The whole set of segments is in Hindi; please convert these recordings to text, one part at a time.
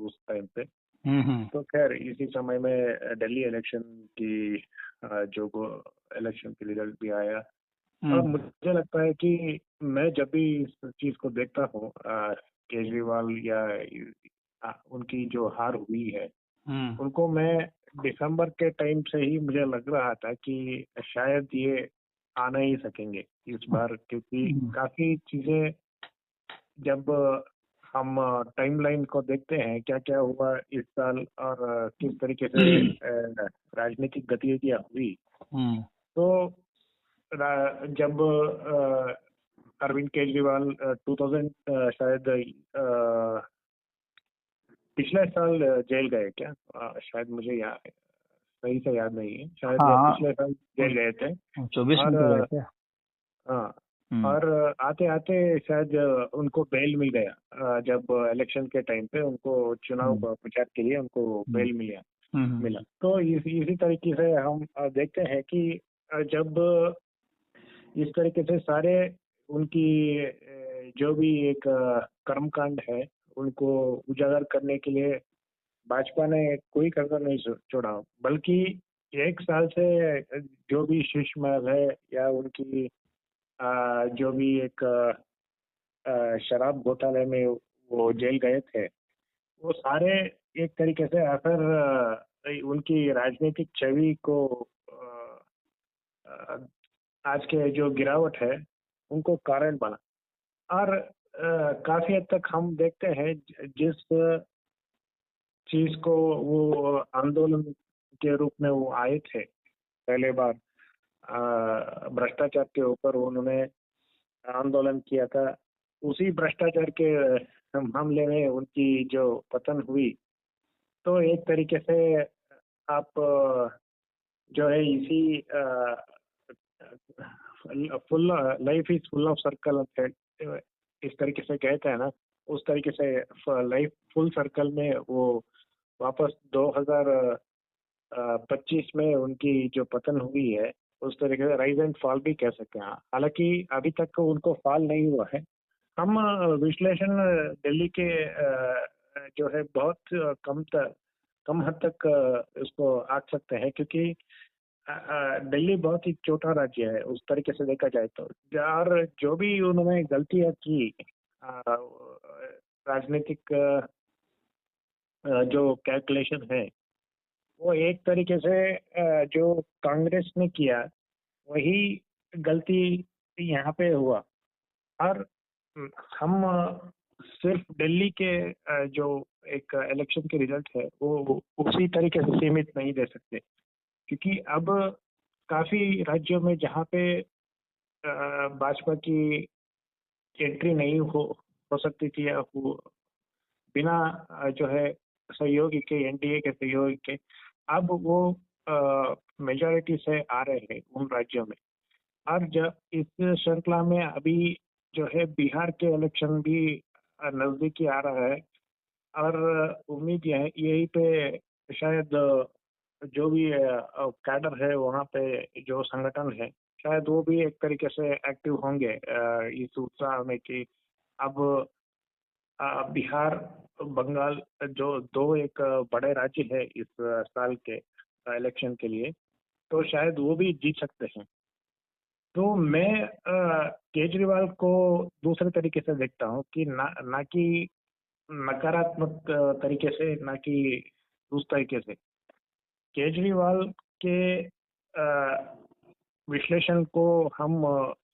उस टाइम पे। हम्म। तो खैर इसी समय में दिल्ली इलेक्शन की जो इलेक्शन की रिजल्ट भी आया। और मुझे लगता है कि मैं जब भी इस चीज को देखता हूँ, केजरीवाल या उनकी जो हार हुई है, उनको मैं दिसंबर के टाइम से ही मुझे लग रहा था कि शायद ये आ नहीं सकेंगे इस बार, क्योंकि काफी चीजें जब हम टाइमलाइन को देखते हैं क्या क्या हुआ इस साल और किस तरीके से राजनीतिक गतिविधियां हुई, तो जब अरविंद केजरीवाल 2000 शायद पिछले साल जेल गए क्या, शायद मुझे सही से याद नहीं है, शायद पिछले साल जेल गए थे 24 में गए थे। हाँ, और आते आते शायद उनको बेल मिल गया, जब इलेक्शन के टाइम पे उनको चुनाव प्रचार के लिए उनको बेल मिला। तो इसी तरीके से हम देखते हैं कि जब इस तरीके से सारे उनकी जो भी एक कर्मकांड है उनको उजागर करने के लिए भाजपा ने कोई कसर नहीं छोड़ा, बल्कि एक साल से जो भी शीर्ष महल है या उनकी जो भी एक शराब घोटाले में वो जेल गए थे, वो सारे एक तरीके से असर उनकी राजनीतिक छवि को आज के जो गिरावट है उनको कारण बना। और काफी हद तक हम देखते हैं जिस चीज को वो आंदोलन के रूप में वो आए थे पहले बार, भ्रष्टाचार के ऊपर उन्होंने आंदोलन किया था, उसी भ्रष्टाचार के मामले में उनकी जो पतन हुई। तो एक तरीके से आप जो है इसी full life is full of circle, इस तरीके से कहते हैं ना, उस तरीके से लाइफ फुल सर्कल में वो वापस 2025 में उनकी जो पतन हुई है, उस तरीके से राइज एंड फॉल भी कह सकते हैं। हालांकि अभी तक उनको फॉल नहीं हुआ है। हम विश्लेषण दिल्ली के जो है बहुत कम हद तक इसको आंक सकते हैं, क्योंकि दिल्ली बहुत ही छोटा राज्य है उस तरीके से देखा जाए तो। और जो भी उन्होंने गलतियां की राजनीतिक जो कैलकुलेशन है, वो एक तरीके से जो कांग्रेस ने किया वही गलती यहाँ पे हुआ। और हम सिर्फ दिल्ली के जो एक इलेक्शन के रिजल्ट है वो उसी तरीके से सीमित नहीं दे सकते, क्योंकि अब काफी राज्यों में जहाँ पे भाजपा की एंट्री नहीं हो सकती थी, या बिना जो है सहयोगी के, एनडीए के सहयोगी के, अब वो मेजॉरिटी से आ रहे हैं उन राज्यों में। और जब इस श्रृंखला में अभी जो है बिहार के इलेक्शन भी नजदीकी आ रहा है, और उम्मीद यही पे शायद जो भी कैडर है वहाँ पे, जो संगठन है, शायद वो भी एक तरीके से एक्टिव होंगे इस उत्साह में कि अब बिहार, बंगाल जो दो एक बड़े राज्य है इस साल के इलेक्शन के लिए, तो शायद वो भी जीत सकते हैं। तो मैं केजरीवाल को दूसरे तरीके से देखता हूँ कि ना कि नकारात्मक तरीके से, ना कि उस तरीके से। केजरीवाल के विश्लेषण को हम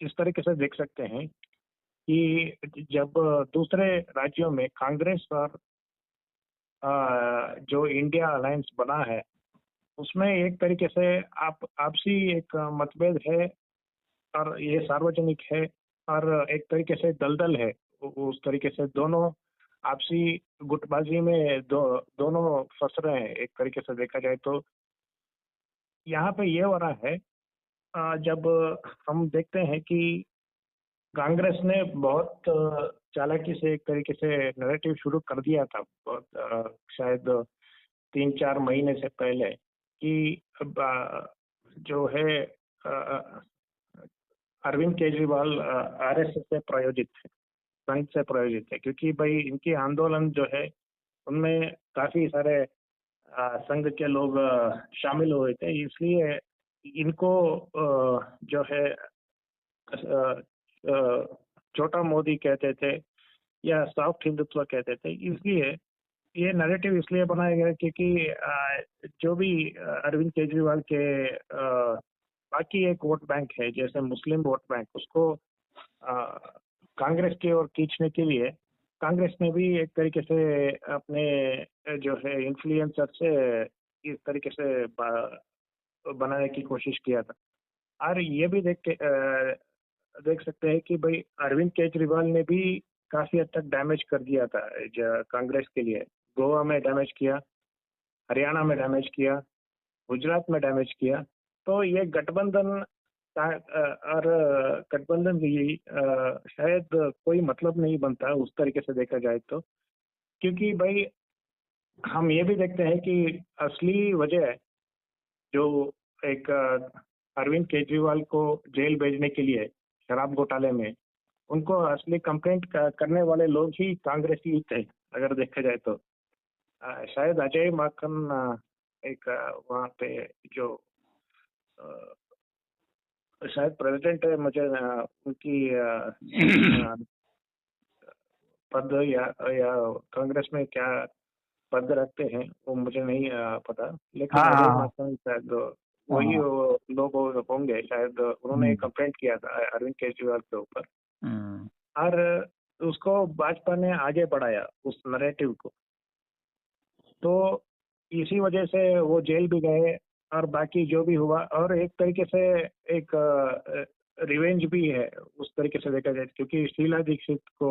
इस तरीके से देख सकते हैं कि जब दूसरे राज्यों में कांग्रेस और जो इंडिया अलायंस बना है, उसमें एक तरीके से आपसी एक मतभेद है, और ये सार्वजनिक है, और एक तरीके से दलदल है। उस तरीके से दोनों आपसी गुटबाजी में दोनों फंस रहे हैं एक तरीके से देखा जाए तो। यहाँ पे ये हो रहा है, जब हम देखते हैं कि कांग्रेस ने बहुत चालाकी से एक तरीके से नैरेटिव शुरू कर दिया था, बहुत शायद 3-4 महीने से पहले, कि जो है अरविंद केजरीवाल आरएसएस से प्रायोजित है, संघ से प्रायोजित है, क्योंकि भाई इनकी आंदोलन जो है उनमें काफी सारे संघ के लोग शामिल हुए थे, इसलिए इनको जो है छोटा मोदी कहते थे या सॉफ्ट हिंदुत्व कहते थे। इसलिए ये नैरेटिव इसलिए बनाया गया क्योंकि जो भी अरविंद केजरीवाल के बाकी एक वोट बैंक है, जैसे मुस्लिम वोट बैंक, उसको कांग्रेस की ओर खींचने के लिए कांग्रेस ने भी एक तरीके से अपने जो है इन्फ्लुएंसर से इस तरीके से बनाने की कोशिश किया था। और ये भी देख सकते हैं कि भाई अरविंद केजरीवाल ने भी काफी हद तक डैमेज कर दिया था कांग्रेस के लिए। गोवा में डैमेज किया, हरियाणा में डैमेज किया, गुजरात में डैमेज किया। तो ये गठबंधन और गठबंधन भी शायद कोई मतलब नहीं बनता उस तरीके से देखा जाए तो, क्योंकि भाई हम ये भी देखते हैं कि असली वजह जो एक अरविंद केजरीवाल को जेल भेजने के लिए शराब घोटाले में उनको असली कंप्लेंट करने वाले लोग ही कांग्रेसी थे अगर देखा जाए तो। शायद अजय माकन एक वहाँ पे जो शायद प्रेसिडेंट है, मुझे उनकी पद या कांग्रेस में क्या पद रखते हैं वो मुझे नहीं पता, लेकिन हाँ अजय हाँ माकन शायद वही लोग होंगे। शायद उन्होंने कंप्लेंट किया था अरविंद केजरीवाल के ऊपर, और उसको भाजपा ने आगे बढ़ाया उस नैरेटिव को। तो इसी वजह से वो जेल भी गए और बाकी जो भी हुआ, और एक तरीके से एक रिवेंज भी है उस तरीके से देखा जाए, क्योंकि शीला दीक्षित को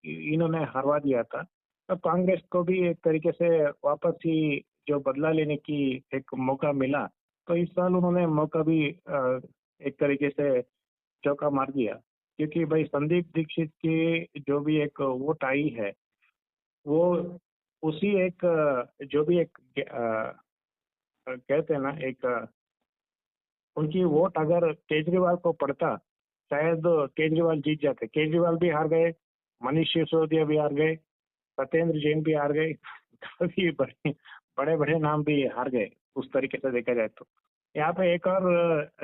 इन्होंने हरवा दिया था। तो कांग्रेस को भी एक तरीके से वापस ही जो बदला लेने की एक मौका मिला, तो इस साल उन्होंने मौका भी एक तरीके से चौका मार दिया, क्योंकि भाई संदीप दीक्षित की जो भी एक वोट आई है वो उसी एक जो भी एक कहते हैं ना, एक उनकी वोट अगर केजरीवाल को पड़ता शायद केजरीवाल जीत जाते। केजरीवाल भी हार गए, मनीष सिसोदिया भी हार गए, सत्येंद्र जैन भी हार गए, काफी बड़े बड़े नाम भी हार गए उस तरीके से देखा जाए तो। यहाँ पे एक और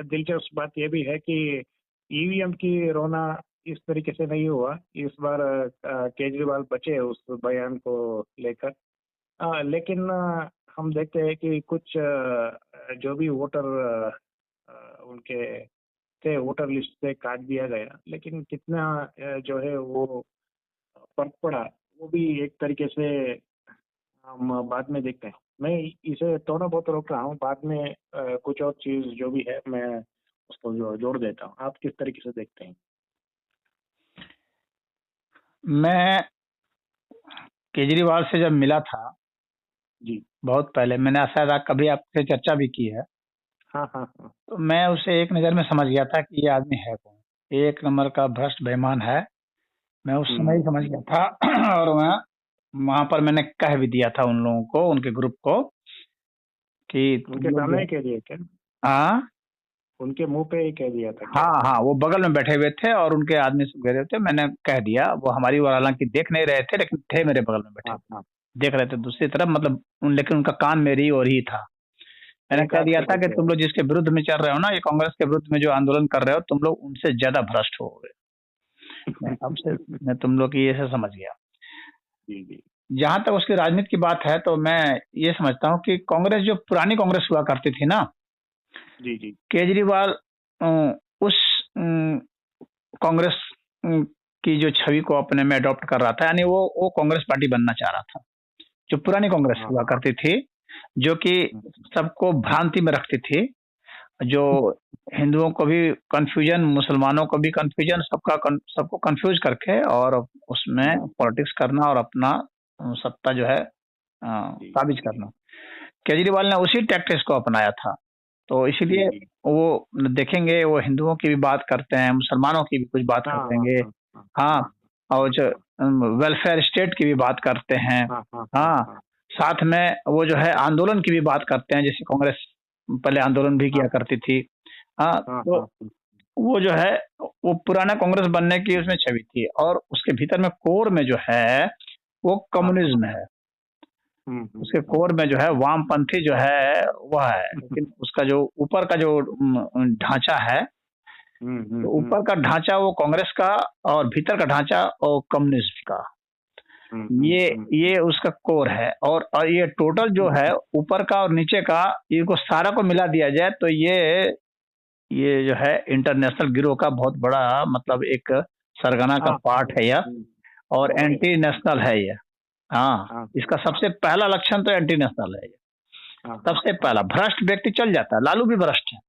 दिलचस्प बात यह भी है कि ईवीएम की रोना इस तरीके से नहीं हुआ इस बार। केजरीवाल बचे उस बयान को लेकर, लेकिन हम देखते हैं कि कुछ जो भी वोटर उनके थे वोटर लिस्ट से काट दिया गया, लेकिन कितना जो है वो फर्क पड़ा वो भी एक तरीके से हम बाद में देखते हैं। मैं इसे थोड़ा बहुत रोक रहा हूँ, बाद में कुछ और चीज जो भी है मैं उसको जोड़ देता हूँ। आप किस तरीके से देखते हैं? मैं केजरीवाल से जब मिला था जी, बहुत पहले, मैंने शायद कभी आपसे चर्चा भी की है। हाँ हाँ हाँ, तो मैं उसे एक नज़र में समझ गया था कि ये आदमी है कौन, एक नंबर का भ्रष्ट बेईमान है। मैं उस समय ही समझ गया था और वहाँ पर मैंने कह भी दिया था उन लोगों को, उनके ग्रुप को, कि उनके सामने ही कह दिया क्या? हाँ उनके मुंह पे ही कह दिया था क्या? हाँ हाँ, वो बगल में बैठे हुए थे और उनके आदमी सब घेरे थे। मैंने कह दिया, वो हमारी ओर हालांकि देख नहीं रहे थे लेकिन थे मेरे बगल में बैठे, हाँ हाँ, देख रहे थे दूसरी तरफ, मतलब लेकिन उनका कान मेरी ओर ही था। मैंने एक कह आध दिया से था कह कि दिया तुम था। लोग जिसके विरुद्ध में चल रहे हो ना, ये कांग्रेस के विरुद्ध में जो आंदोलन कर रहे हो, तुम लोग उनसे ज्यादा भ्रष्ट हो गए। मैं तुम लोग की ऐसे समझ गया। जी जी जहां तक उसकी राजनीति की बात है तो मैं ये समझता हूँ कि कांग्रेस जो पुरानी कांग्रेस हुआ करती थी ना, जी जी केजरीवाल उस कांग्रेस की जो छवि को अपने में अडॉप्ट कर रहा था, यानी वो कांग्रेस पार्टी बनना चाह रहा था जो पुरानी कांग्रेस हाँ हुआ हाँ, करती थी, जो कि सबको भ्रांति में रखती थी, जो हिंदुओं को भी कंफ्यूजन, मुसलमानों को भी कंफ्यूजन, सबको कंफ्यूज करके और उसमें पॉलिटिक्स करना और अपना सत्ता जो है काबिज करना। केजरीवाल ने उसी टैक्टिक्स को अपनाया था। तो इसीलिए वो देखेंगे, वो हिंदुओं की भी बात करते हैं, मुसलमानों की भी कुछ बात कर देंगे, हाँ, और जो वेलफेयर स्टेट की भी बात करते हैं, हाँ, साथ में वो जो है आंदोलन की भी बात करते हैं, जैसे कांग्रेस पहले आंदोलन भी किया करती थी, हाँ। तो वो जो है वो पुराना कांग्रेस बनने की उसमें छवि थी, और उसके भीतर में कोर में जो है वो कम्युनिज्म है। उसके कोर में जो है वामपंथी जो है वह है, लेकिन उसका जो ऊपर का जो ढांचा है, तो ऊपर का ढांचा वो कांग्रेस का और भीतर का ढांचा और कम्युनिस्ट का, ये उसका कोर है। और ये टोटल जो है ऊपर का और नीचे का, इनको सारा को मिला दिया जाए तो ये जो है इंटरनेशनल गिरोह का बहुत बड़ा मतलब एक सरगना का पार्ट है यह, और एंटी नेशनल है ये। हाँ, इसका सबसे पहला लक्षण तो एंटी नेशनल है ये। सबसे पहला भ्रष्ट व्यक्ति चल जाता है, लालू भी भ्रष्ट है,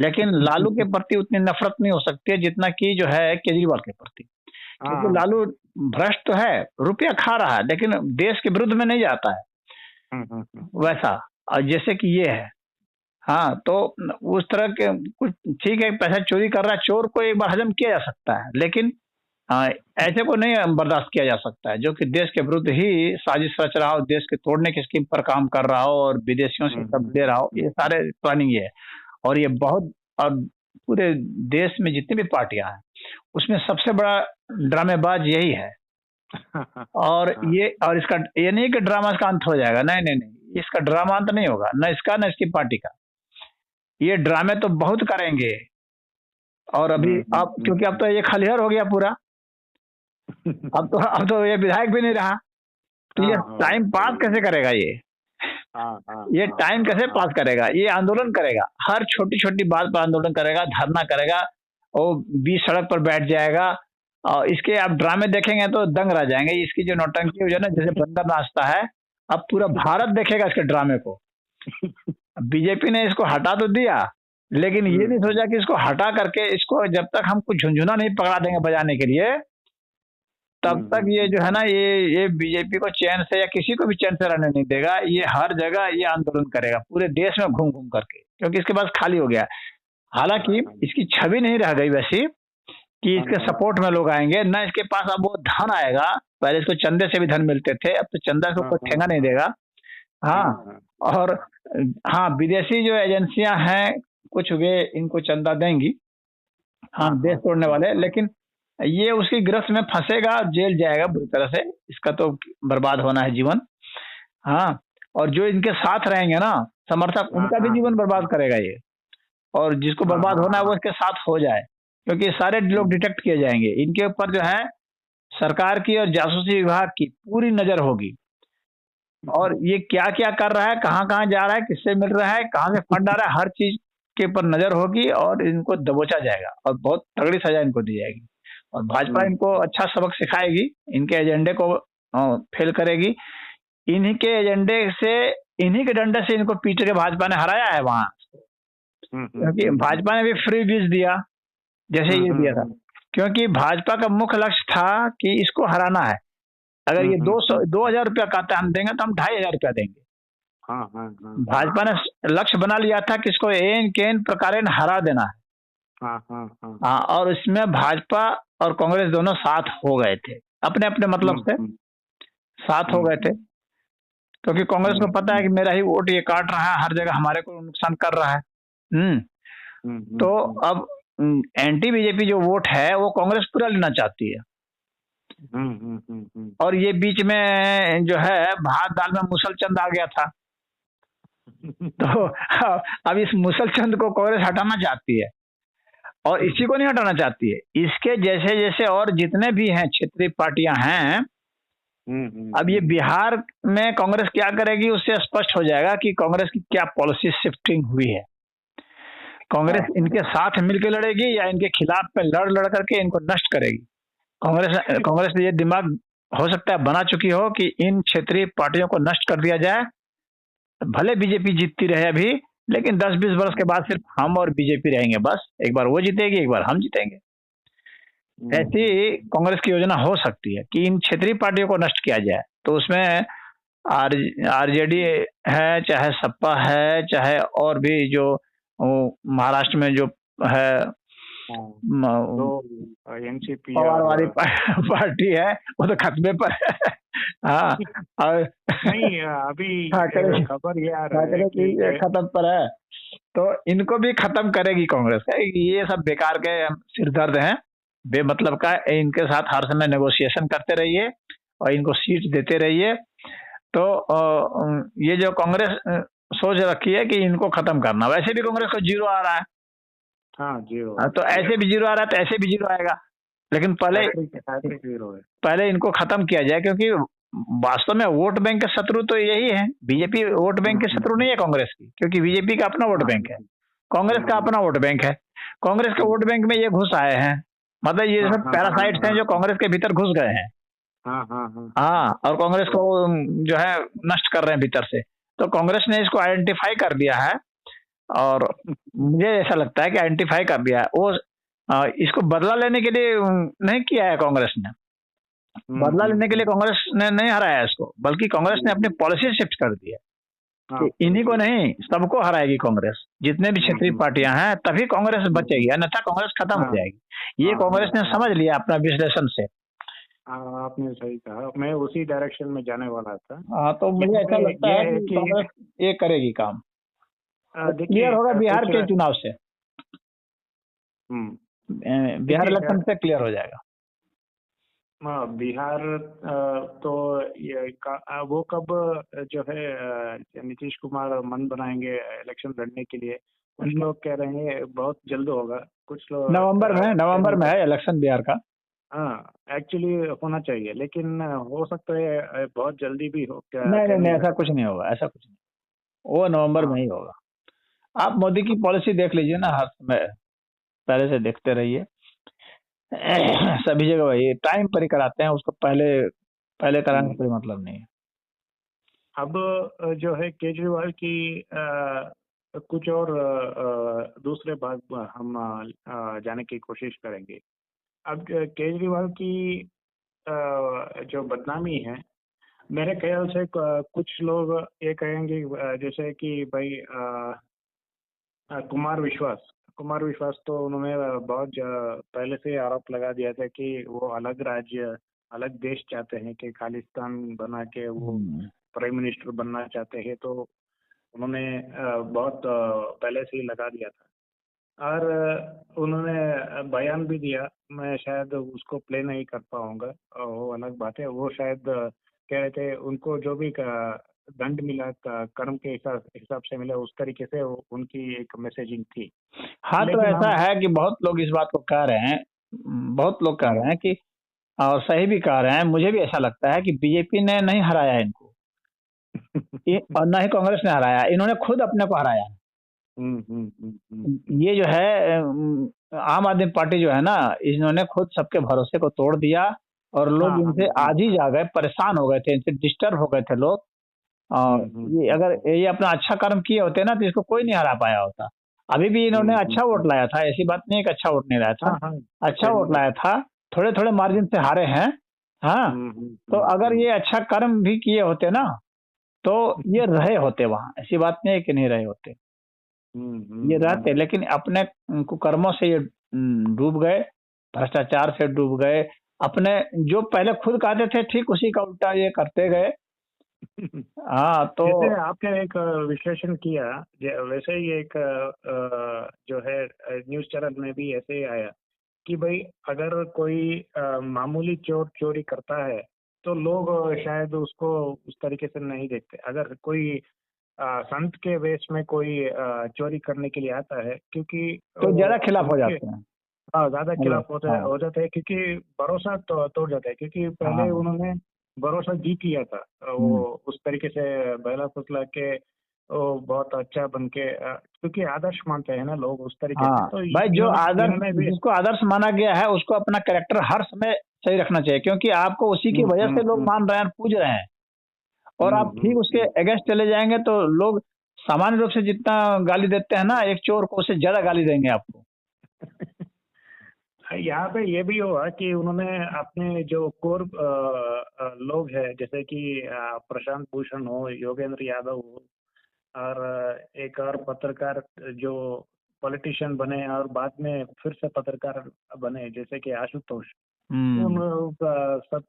लेकिन लालू के प्रति उतनी नफरत नहीं हो सकती है जितना कि जो है केजरीवाल के प्रति, क्योंकि लालू भ्रष्ट तो है, रुपया खा रहा है, लेकिन देश के विरुद्ध में नहीं जाता है वैसा, और जैसे कि ये है। हाँ, तो उस तरह के कुछ ठीक है, पैसा चोरी कर रहा है, चोर को एक बार हजम किया जा सकता है, लेकिन ऐसे को नहीं बर्दाश्त किया जा सकता है जो कि देश के विरुद्ध ही साजिश रच रहा हो, देश के तोड़ने की स्कीम पर काम कर रहा हो और विदेशियों से सब दे रहा हो। ये सारे प्लानिंग ये है, और ये बहुत, और पूरे देश में जितनी भी पार्टियां हैं उसमें सबसे बड़ा ड्रामेबाज यही है। और इसका ये नहीं कि ड्रामा का अंत हो जाएगा, नहीं नहीं नहीं, इसका ड्रामा अंत नहीं होगा, न इसका न इसकी पार्टी का। ये ड्रामे तो बहुत करेंगे, और अभी अब क्योंकि अब तो ये खलिहर हो गया पूरा, अब तो ये विधायक भी नहीं रहा, तो ये टाइम पास कैसे करेगा ये टाइम कैसे पास करेगा? ये आंदोलन करेगा, हर छोटी छोटी बात पर आंदोलन करेगा, धरना करेगा, और बीच सड़क पर बैठ जाएगा। और इसके आप ड्रामे देखेंगे तो दंग रह जाएंगे। इसकी जो नौटंकी हो जाए ना, जैसे बंदर नाचता है, अब पूरा भारत देखेगा इसके ड्रामे को। बीजेपी ने इसको हटा तो दिया, लेकिन ये नहीं सोचा कि इसको हटा करके इसको जब तक हम कुछ झुंझुना नहीं पकड़ा देंगे बजाने के लिए, तब तक ये जो है ना, ये बीजेपी को चैन से या किसी को भी चैन से रहने नहीं देगा। ये हर जगह ये आंदोलन करेगा पूरे देश में घूम घूम करके, क्योंकि इसके पास खाली हो गया। हालांकि इसकी छवि नहीं रह गई वैसी कि इसके सपोर्ट में लोग आएंगे, ना इसके पास अब वो धन आएगा। पहले इसको चंदे से भी धन मिलते थे, अब तो चंदा को कोई ठेंगा नहीं देगा। हाँ, और हाँ, विदेशी जो एजेंसियां हैं कुछ वे इनको चंदा देंगी, हाँ, देश तोड़ने वाले, लेकिन ये उसकी गिरफ्त में फंसेगा, जेल जाएगा बुरी तरह से। इसका तो बर्बाद होना है जीवन। हाँ, और जो इनके साथ रहेंगे ना समर्थक, उनका भी जीवन बर्बाद करेगा ये, और जिसको बर्बाद होना है वो इसके साथ हो जाए, क्योंकि सारे लोग डिटेक्ट किए जाएंगे। इनके ऊपर जो है सरकार की और जासूसी विभाग की पूरी नजर होगी, और ये क्या क्या कर रहा है, कहाँ कहाँ जा रहा है, किससे मिल रहा है, कहाँ से फंड आ रहा है, हर चीज के ऊपर नजर होगी, और इनको दबोचा जाएगा और बहुत तगड़ी सजा इनको दी जाएगी। और भाजपा इनको अच्छा सबक सिखाएगी, इनके एजेंडे को फेल करेगी। इन्हीं के एजेंडे से, इन्हीं के डंडे से इनको पीट के भाजपा ने हराया है वहां, क्योंकि भाजपा ने भी फ्री बीज दिया जैसे ये दिया था, क्योंकि भाजपा का मुख्य लक्ष्य था कि इसको हराना है। अगर ये 2,000 रुपया कहता है हम देंगे, तो हम 2,500 रुपया देंगे। भाजपा ने लक्ष्य बना लिया था कि इसको एन केन प्रकार हरा देना है। हाँ, और इसमें भाजपा और कांग्रेस दोनों साथ हो गए थे, अपने अपने मतलब से साथ हो गए थे, क्योंकि कांग्रेस को पता है कि मेरा ही वोट ये काट रहा है, हर जगह हमारे को नुकसान कर रहा है। तो अब एंटी बीजेपी जो वोट है वो कांग्रेस पूरा लेना चाहती है। और ये बीच में जो है भात दाल में मुसलचंद आ गया था, तो अब इस मुसलचंद को कांग्रेस हटाना चाहती है, और इसी को नहीं हटाना चाहती है, इसके जैसे जैसे और जितने भी हैं क्षेत्रीय पार्टियां हैं। अब ये बिहार में कांग्रेस क्या करेगी उससे स्पष्ट हो जाएगा कि कांग्रेस की क्या पॉलिसी शिफ्टिंग हुई है। कांग्रेस इनके साथ मिलकर लड़ेगी या इनके खिलाफ में लड़ करके इनको नष्ट करेगी। कांग्रेस ने ये दिमाग हो सकता है बना चुकी हो कि इन क्षेत्रीय पार्टियों को नष्ट कर दिया जाए, भले बीजेपी जीतती रहे अभी, लेकिन 10-20 वर्ष के बाद सिर्फ हम और बीजेपी रहेंगे, बस एक बार वो जीतेगी, एक बार हम जीतेंगे। ऐसी कांग्रेस की योजना हो सकती है कि इन क्षेत्रीय पार्टियों को नष्ट किया जाए। तो उसमें आरजेडी है, चाहे सपा है, चाहे और भी जो महाराष्ट्र में जो है एनसीपी पवार वाली पार्टी है, वो तो खत्मे पर है। हाँ, और नहीं, अभी खबर ये आ रहा है कि खत्म पर है, तो इनको भी खत्म करेगी कांग्रेस। ये सब बेकार के सिरदर्द हैं, बेमतलब का। इनके साथ हर समय नेगोशिएशन करते रहिए और इनको सीट देते रहिए, तो ये जो कांग्रेस सोच रखी है कि इनको खत्म करना, वैसे भी कांग्रेस को जीरो आ रहा है। हाँ, जीरो। तो ऐसे भी जीरो आ रहा है, तो ऐसे भी जीरो आएगा। लेकिन पहले इनको खत्म किया जाए, क्योंकि वास्तव में वोट बैंक के शत्रु तो यही है। बीजेपी वोट बैंक के शत्रु नहीं है कांग्रेस की, क्योंकि बीजेपी का अपना वोट बैंक है, कांग्रेस का अपना वोट बैंक है। कांग्रेस के वोट बैंक में ये घुस आए हैं, मतलब ये सब पैरासाइट्स हैं जो कांग्रेस के भीतर घुस गए हैं। हाँ, और कांग्रेस को जो है नष्ट कर रहे हैं भीतर से। तो कांग्रेस ने इसको आइडेंटिफाई कर दिया है, और मुझे ऐसा लगता है कि आइडेंटिफाई कर दिया है। वो इसको बदला लेने के लिए नहीं किया है कांग्रेस ने। बदला लेने के लिए कांग्रेस ने नहीं हराया इसको, बल्कि कांग्रेस ने अपनी पॉलिसी शिफ्ट कर दी है कि इन्हीं को नहीं, सबको हराएगी कांग्रेस। जितने भी क्षेत्रीय पार्टियां हैं तभी कांग्रेस बचेगी, अन्यथा कांग्रेस खत्म हो जाएगी। ये कांग्रेस ने समझ लिया अपना विश्लेषण से। आपने सही कहा, मैं उसी डायरेक्शन में जाने वाला था। हाँ, तो मुझे ऐसा लगता है कि कांग्रेस ये करेगी काम, क्लियर होगा बिहार के चुनाव से। बिहार इलेक्शन से क्लियर हो जाएगा। बिहार तो वो कब जो है नीतीश कुमार मन बनाएंगे इलेक्शन लड़ने के लिए? कुछ लोग कह रहे हैं बहुत जल्द होगा, कुछ लोग नवंबर में है इलेक्शन बिहार का। हाँ, एक्चुअली होना चाहिए, लेकिन हो सकता है बहुत जल्दी भी हो। नहीं, ऐसा कुछ नहीं होगा, ऐसा कुछ नहीं, वो नवंबर में ही होगा। आप मोदी की पॉलिसी देख लीजिए ना, हर समय पहले से देखते रहिए। सभी जगह वही टाइम पर ही कराते हैं उसको, पहले कराने का कोई मतलब नहीं है। अब जो है केजरीवाल की कुछ और दूसरे भाग हम जाने की कोशिश करेंगे। अब केजरीवाल की जो बदनामी है, मेरे ख्याल से कुछ लोग ये कहेंगे जैसे कि भाई कुमार विश्वास तो उन्होंने बहुत पहले से आरोप लगा दिया था कि वो अलग राज्य, अलग देश चाहते हैं, कि खालिस्तान बना के वो प्राइम मिनिस्टर बनना चाहते हैं। तो उन्होंने बहुत पहले से ही लगा दिया था, और उन्होंने बयान भी दिया। मैं शायद उसको प्ले नहीं कर पाऊंगा, वो अलग बात है। वो शायद कह रहे थे उनको जो भी दंड मिला कर्म के हिसाब से मिला, उस तरीके से उनकी एक मैसेजिंग थी। हाँ, तो ऐसा है कि बहुत लोग इस बात को कह रहे हैं, बहुत लोग कह रहे हैं कि, और सही भी कह रहे हैं, मुझे भी ऐसा लगता है कि बीजेपी ने नहीं हराया इनको और ना ही कांग्रेस ने हराया, इन्होंने खुद अपने को हराया। ये जो है आम आदमी पार्टी जो है ना, इन्होंने खुद सबके भरोसे को तोड़ दिया, और लोग इनसे आज ही जा गए, परेशान हो गए थे, इनसे डिस्टर्ब हो गए थे लोग। और ये अगर ये अपना अच्छा कर्म किए होते ना, तो इसको कोई नहीं हरा पाया होता। अभी भी इन्होंने अच्छा वोट लाया था, ऐसी बात नहीं है कि अच्छा वोट नहीं लाया था, अच्छा वोट लाया था, थोड़े थोड़े मार्जिन से हारे हैं। हाँ, तो अगर ये अच्छा कर्म भी किए होते ना, तो ये रहे होते वहां, ऐसी बात नहीं है कि नहीं रहे होते, ये रहते। लेकिन अपने कुकर्मों से ये डूब गए, भ्रष्टाचार से डूब गए, अपने जो पहले खुद कहते थे ठीक उसी का उल्टा ये करते गए। हाँ, तो जैसे आपने एक विश्लेषण किया, वैसे ही एक जो है न्यूज चैनल में भी ऐसे ही आया कि भाई अगर कोई मामूली चोरी करता है तो लोग शायद उसको उस तरीके से नहीं देखते। अगर कोई संत के वेश में कोई चोरी करने के लिए आता है, क्योंकि तो ज्यादा खिलाफ हो जाते हैं। हाँ, ज्यादा खिलाफ हो जाते हैं, क्योंकि भरोसा तोड़ जाता है, क्योंकि पहले उन्होंने भरोसा जीत लिया था। वो उस तरीके से बहला फुसला के वो बहुत अच्छा बन के, क्योंकि आदर्श मानते हैं ना लोग उस तरीके से। तो भाई जो आदर्श, जिसको आदर्श माना गया है उसको अपना कैरेक्टर हर समय सही रखना चाहिए, क्योंकि आपको उसी की वजह से लोग मान रहे हैं, पूज रहे हैं। और आप ठीक उसके अगेंस्ट चले जाएंगे तो लोग सामान्य रूप से जितना गाली देते हैं ना एक चोर को, उससे ज्यादा गाली देंगे आपको। यहाँ पे ये भी हुआ कि उन्होंने अपने जो कोर लोग हैं, जैसे कि प्रशांत भूषण हो, योगेंद्र यादव हो, और एक और पत्रकार जो पॉलिटिशियन बने और बाद में फिर से पत्रकार बने, जैसे कि आशुतोष, उन सब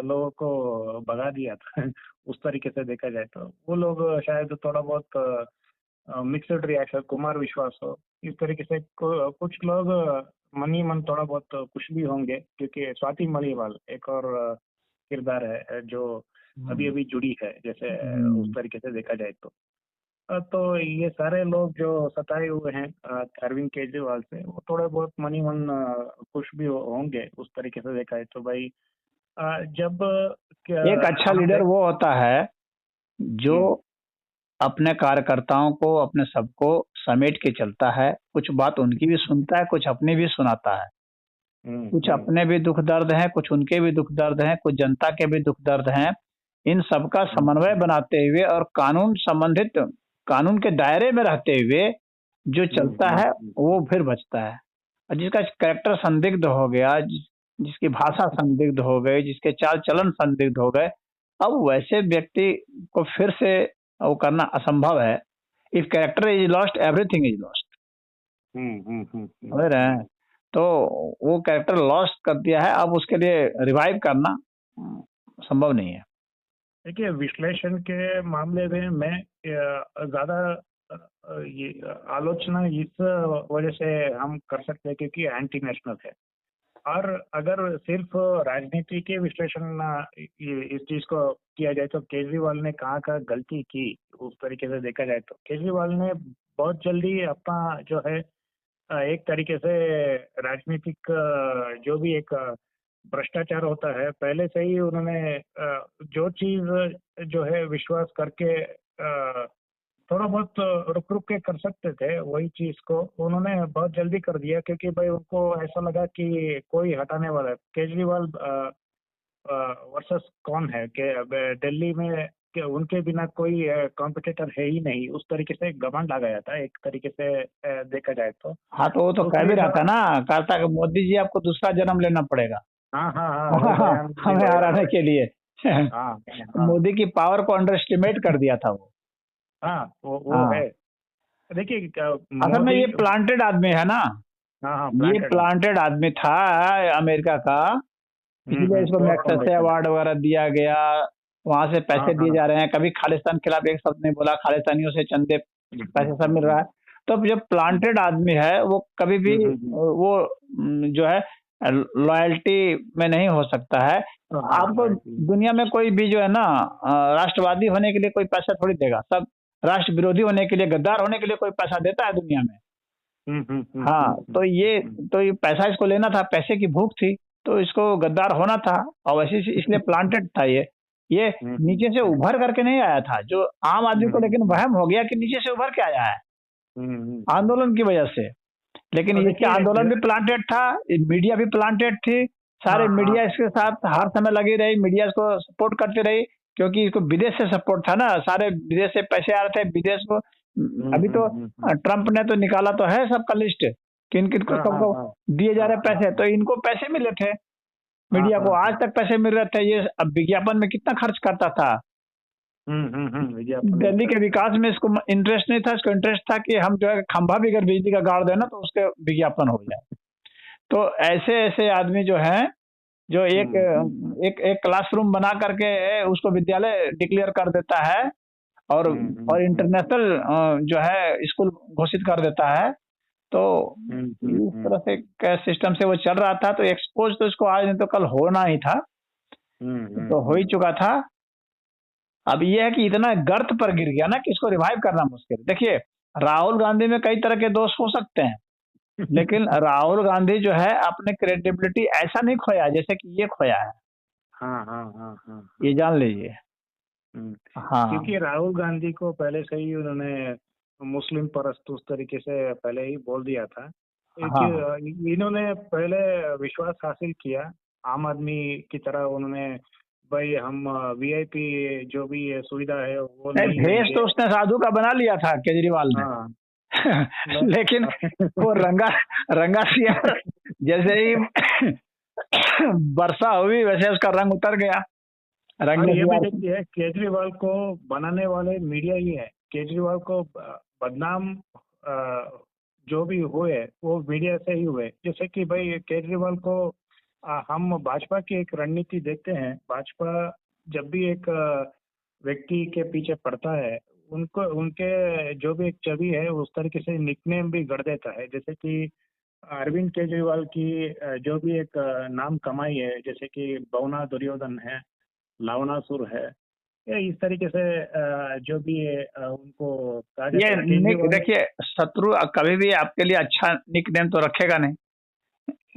लोगों को भगा दिया था। उस तरीके से देखा जाए तो वो लोग शायद थोड़ा बहुत मिक्सड रिएक्शन, कुमार विश्वास हो, इस तरीके से कुछ लोग मन ही मन थोड़ा बहुत खुश भी होंगे, क्योंकि स्वाति मलिवाल एक और किरदार है जो अभी अभी जुड़ी है, जैसे उस तरीके से देखा जाए तो ये सारे लोग जो सताए हुए हैं अरविंद केजरीवाल से, वो थोड़े बहुत मनी मन खुश भी होंगे उस तरीके से देखा है तो भाई। जब एक अच्छा लीडर वो होता है जो अपने कार्यकर्ताओं को, अपने सबको समेट के चलता है, कुछ बात उनकी भी सुनता है, कुछ अपनी भी सुनाता है। कुछ अपने भी दुख दर्द हैं, कुछ उनके भी दुख दर्द हैं, कुछ जनता के भी दुख दर्द हैं। इन सबका समन्वय बनाते हुए और कानून के दायरे में रहते हुए जो चलता है वो फिर बचता है। और जिसका कैरेक्टर संदिग्ध हो गया, जिसकी भाषा संदिग्ध हो गई, जिसके चाल चलन संदिग्ध हो गए, अब वैसे व्यक्ति को फिर से वो करना असंभव है। If character is lost, everything is lost. समझ रहे हैं? तो वो कैरेक्टर लॉस्ट कर दिया है, अब उसके लिए रिवाइव करना संभव नहीं है। देखिए, विश्लेषण के मामले में मैं ज्यादा ये आलोचना इस वजह से हम कर सकते हैं क्योंकि एंटी नेशनल है। और अगर सिर्फ राजनीति के विश्लेषण इस चीज को किया जाए तो केजरीवाल ने कहाँ गलती की उस तरीके से देखा जाए तो केजरीवाल ने बहुत जल्दी अपना जो है एक तरीके से राजनीतिक जो भी एक भ्रष्टाचार होता है पहले से ही उन्होंने जो चीज जो है विश्वास करके थोड़ा बहुत रुक रुक के कर सकते थे, वही चीज को उन्होंने बहुत जल्दी कर दिया क्योंकि भाई उनको ऐसा लगा कि कोई हटाने वाला है। केजरीवाल वर्सेस कौन है कि दिल्ली में कि उनके बिना कोई कॉम्पिटिटर है ही नहीं, उस तरीके से घमंड आ गया था एक तरीके से देखा जाए तो। हाँ, तो वो तो कह भी रहा था ना, कहता कि मोदी जी आपको दूसरा जन्म लेना पड़ेगा। हाँ, हमें हराने के लिए। मोदी की पावर को अंडर एस्टिमेट कर दिया था वो। वो है। देखिए असल में ये प्लांटेड आदमी है ना। ये प्लांटेड आदमी था अमेरिका का, इसलिए इसको मैग्सेसे अवार्ड वगैरह दिया गया, वहां से पैसे दिए जा रहे हैं। कभी खालिस्तान के खिलाफ एक शब्द नहीं बोला, खालिस्तानियों से चंदे पैसे सब मिल रहा है। तो जब प्लांटेड आदमी है वो कभी भी वो जो है लॉयल्टी में नहीं हो सकता है। आपको दुनिया में कोई भी जो है ना राष्ट्रवादी होने के लिए कोई पैसा थोड़ी देगा। सब राष्ट्र विरोधी होने के लिए, गद्दार होने के लिए कोई पैसा देता है दुनिया में। हाँ, तो ये पैसा इसको लेना था, पैसे की भूख थी, तो इसको गद्दार होना था और वैसे इसलिए प्लांटेड था। ये नीचे से उभर करके नहीं आया था, जो आम आदमी को लेकिन वहम हो गया कि नीचे से उभर के आया है आंदोलन की वजह से। लेकिन इसके आंदोलन भी प्लांटेड था, मीडिया भी प्लांटेड थी, सारे मीडिया इसके साथ हर समय लगी रही, मीडिया इसको सपोर्ट करती रही क्योंकि इसको विदेश से सपोर्ट था ना, सारे विदेश से पैसे आ रहे थे विदेश को। अभी तो ट्रंप ने तो निकाला तो है सबका लिस्ट किन किन को सबको दिए जा रहे पैसे, तो इनको पैसे मिले थे, मीडिया को आज तक पैसे मिल रहे थे। ये अब विज्ञापन में कितना खर्च करता था। दिल्ली के विकास में इसको इंटरेस्ट नहीं था, इसको इंटरेस्ट था कि हम जो है खंभा भी अगर बिजली का गाड़ देना तो उसके विज्ञापन हो जाए। तो ऐसे ऐसे आदमी जो हैं जो एक क्लासरूम बना करके उसको विद्यालय डिक्लेयर कर देता है और इंटरनेशनल जो है स्कूल घोषित कर देता है। तो इस तरह से सिस्टम से वो चल रहा था, तो एक्सपोज तो इसको आज नहीं तो कल होना ही था, तो हो ही चुका था। अब ये है कि इतना गर्त पर गिर गया ना कि इसको रिवाइव करना मुश्किल। देखिए, राहुल गांधी में कई तरह के दोष हो सकते हैं लेकिन राहुल गांधी जो है अपने क्रेडिबिलिटी ऐसा नहीं खोया जैसे कि ये खोया है। ये जान लीजिए। क्योंकि राहुल गांधी को पहले से ही उन्होंने मुस्लिम परस्त उस तरीके से पहले ही बोल दिया था। इन्होंने पहले विश्वास हासिल किया आम आदमी की तरह, उन्होंने भाई हम वीआईपी जो भी सुविधा है वो नहीं भेष तो उसने साधु का बना लिया था केजरीवाल ने। लेकिन वो रंगा सियार जैसे ही वर्षा हुई वैसे उसका रंग उतर गया। ये भी देखती है केजरीवाल को बनाने वाले मीडिया ही है, केजरीवाल को बदनाम जो भी हुए वो मीडिया से ही हुए। जैसे कि भाई केजरीवाल को हम भाजपा की एक रणनीति देखते हैं, भाजपा जब भी एक व्यक्ति के पीछे पड़ता है उनको उनके जो भी एक छवि है उस तरीके से निकनेम भी गढ़ देता है। जैसे कि अरविंद केजरीवाल की जो भी एक नाम कमाई है, जैसे कि बौना दुर्योधन है, लावणासुर है, इस तरीके से जो भी उनको कहा ये जाता है केजरीवाल। देखिए, शत्रु कभी भी आपके लिए अच्छा निक नेम तो रखेगा नहीं।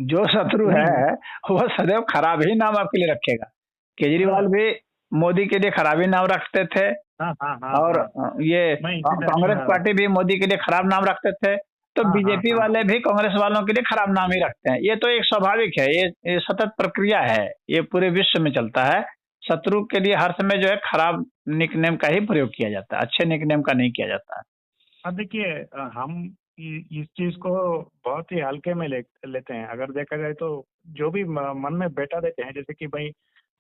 जो शत्रु नहीं है वो सदैव खराब ही नाम आपके लिए रखेगा। केजरीवाल हाँ भी मोदी के लिए खराब ही नाम रखते थे, हाँ हाँ हाँ और हाँ, ये मैं इसी तरह कांग्रेस सुना रहा पार्टी भी मोदी के लिए खराब नाम रखते थे, तो हाँ हाँ बीजेपी हाँ वाले भी कांग्रेस वालों के लिए खराब नाम ही रखते हैं। ये तो एक स्वाभाविक है, ये सतत प्रक्रिया है, ये पूरे विश्व में चलता है। शत्रु के लिए हर समय जो है खराब निकनेम का ही प्रयोग किया जाता है, अच्छे निकनेम का नहीं किया जाता है। अब देखिए हम इस चीज को बहुत ही हल्के में लेते हैं। अगर देखा जाए तो जो भी मन में बैठा देते हैं, जैसे कि भाई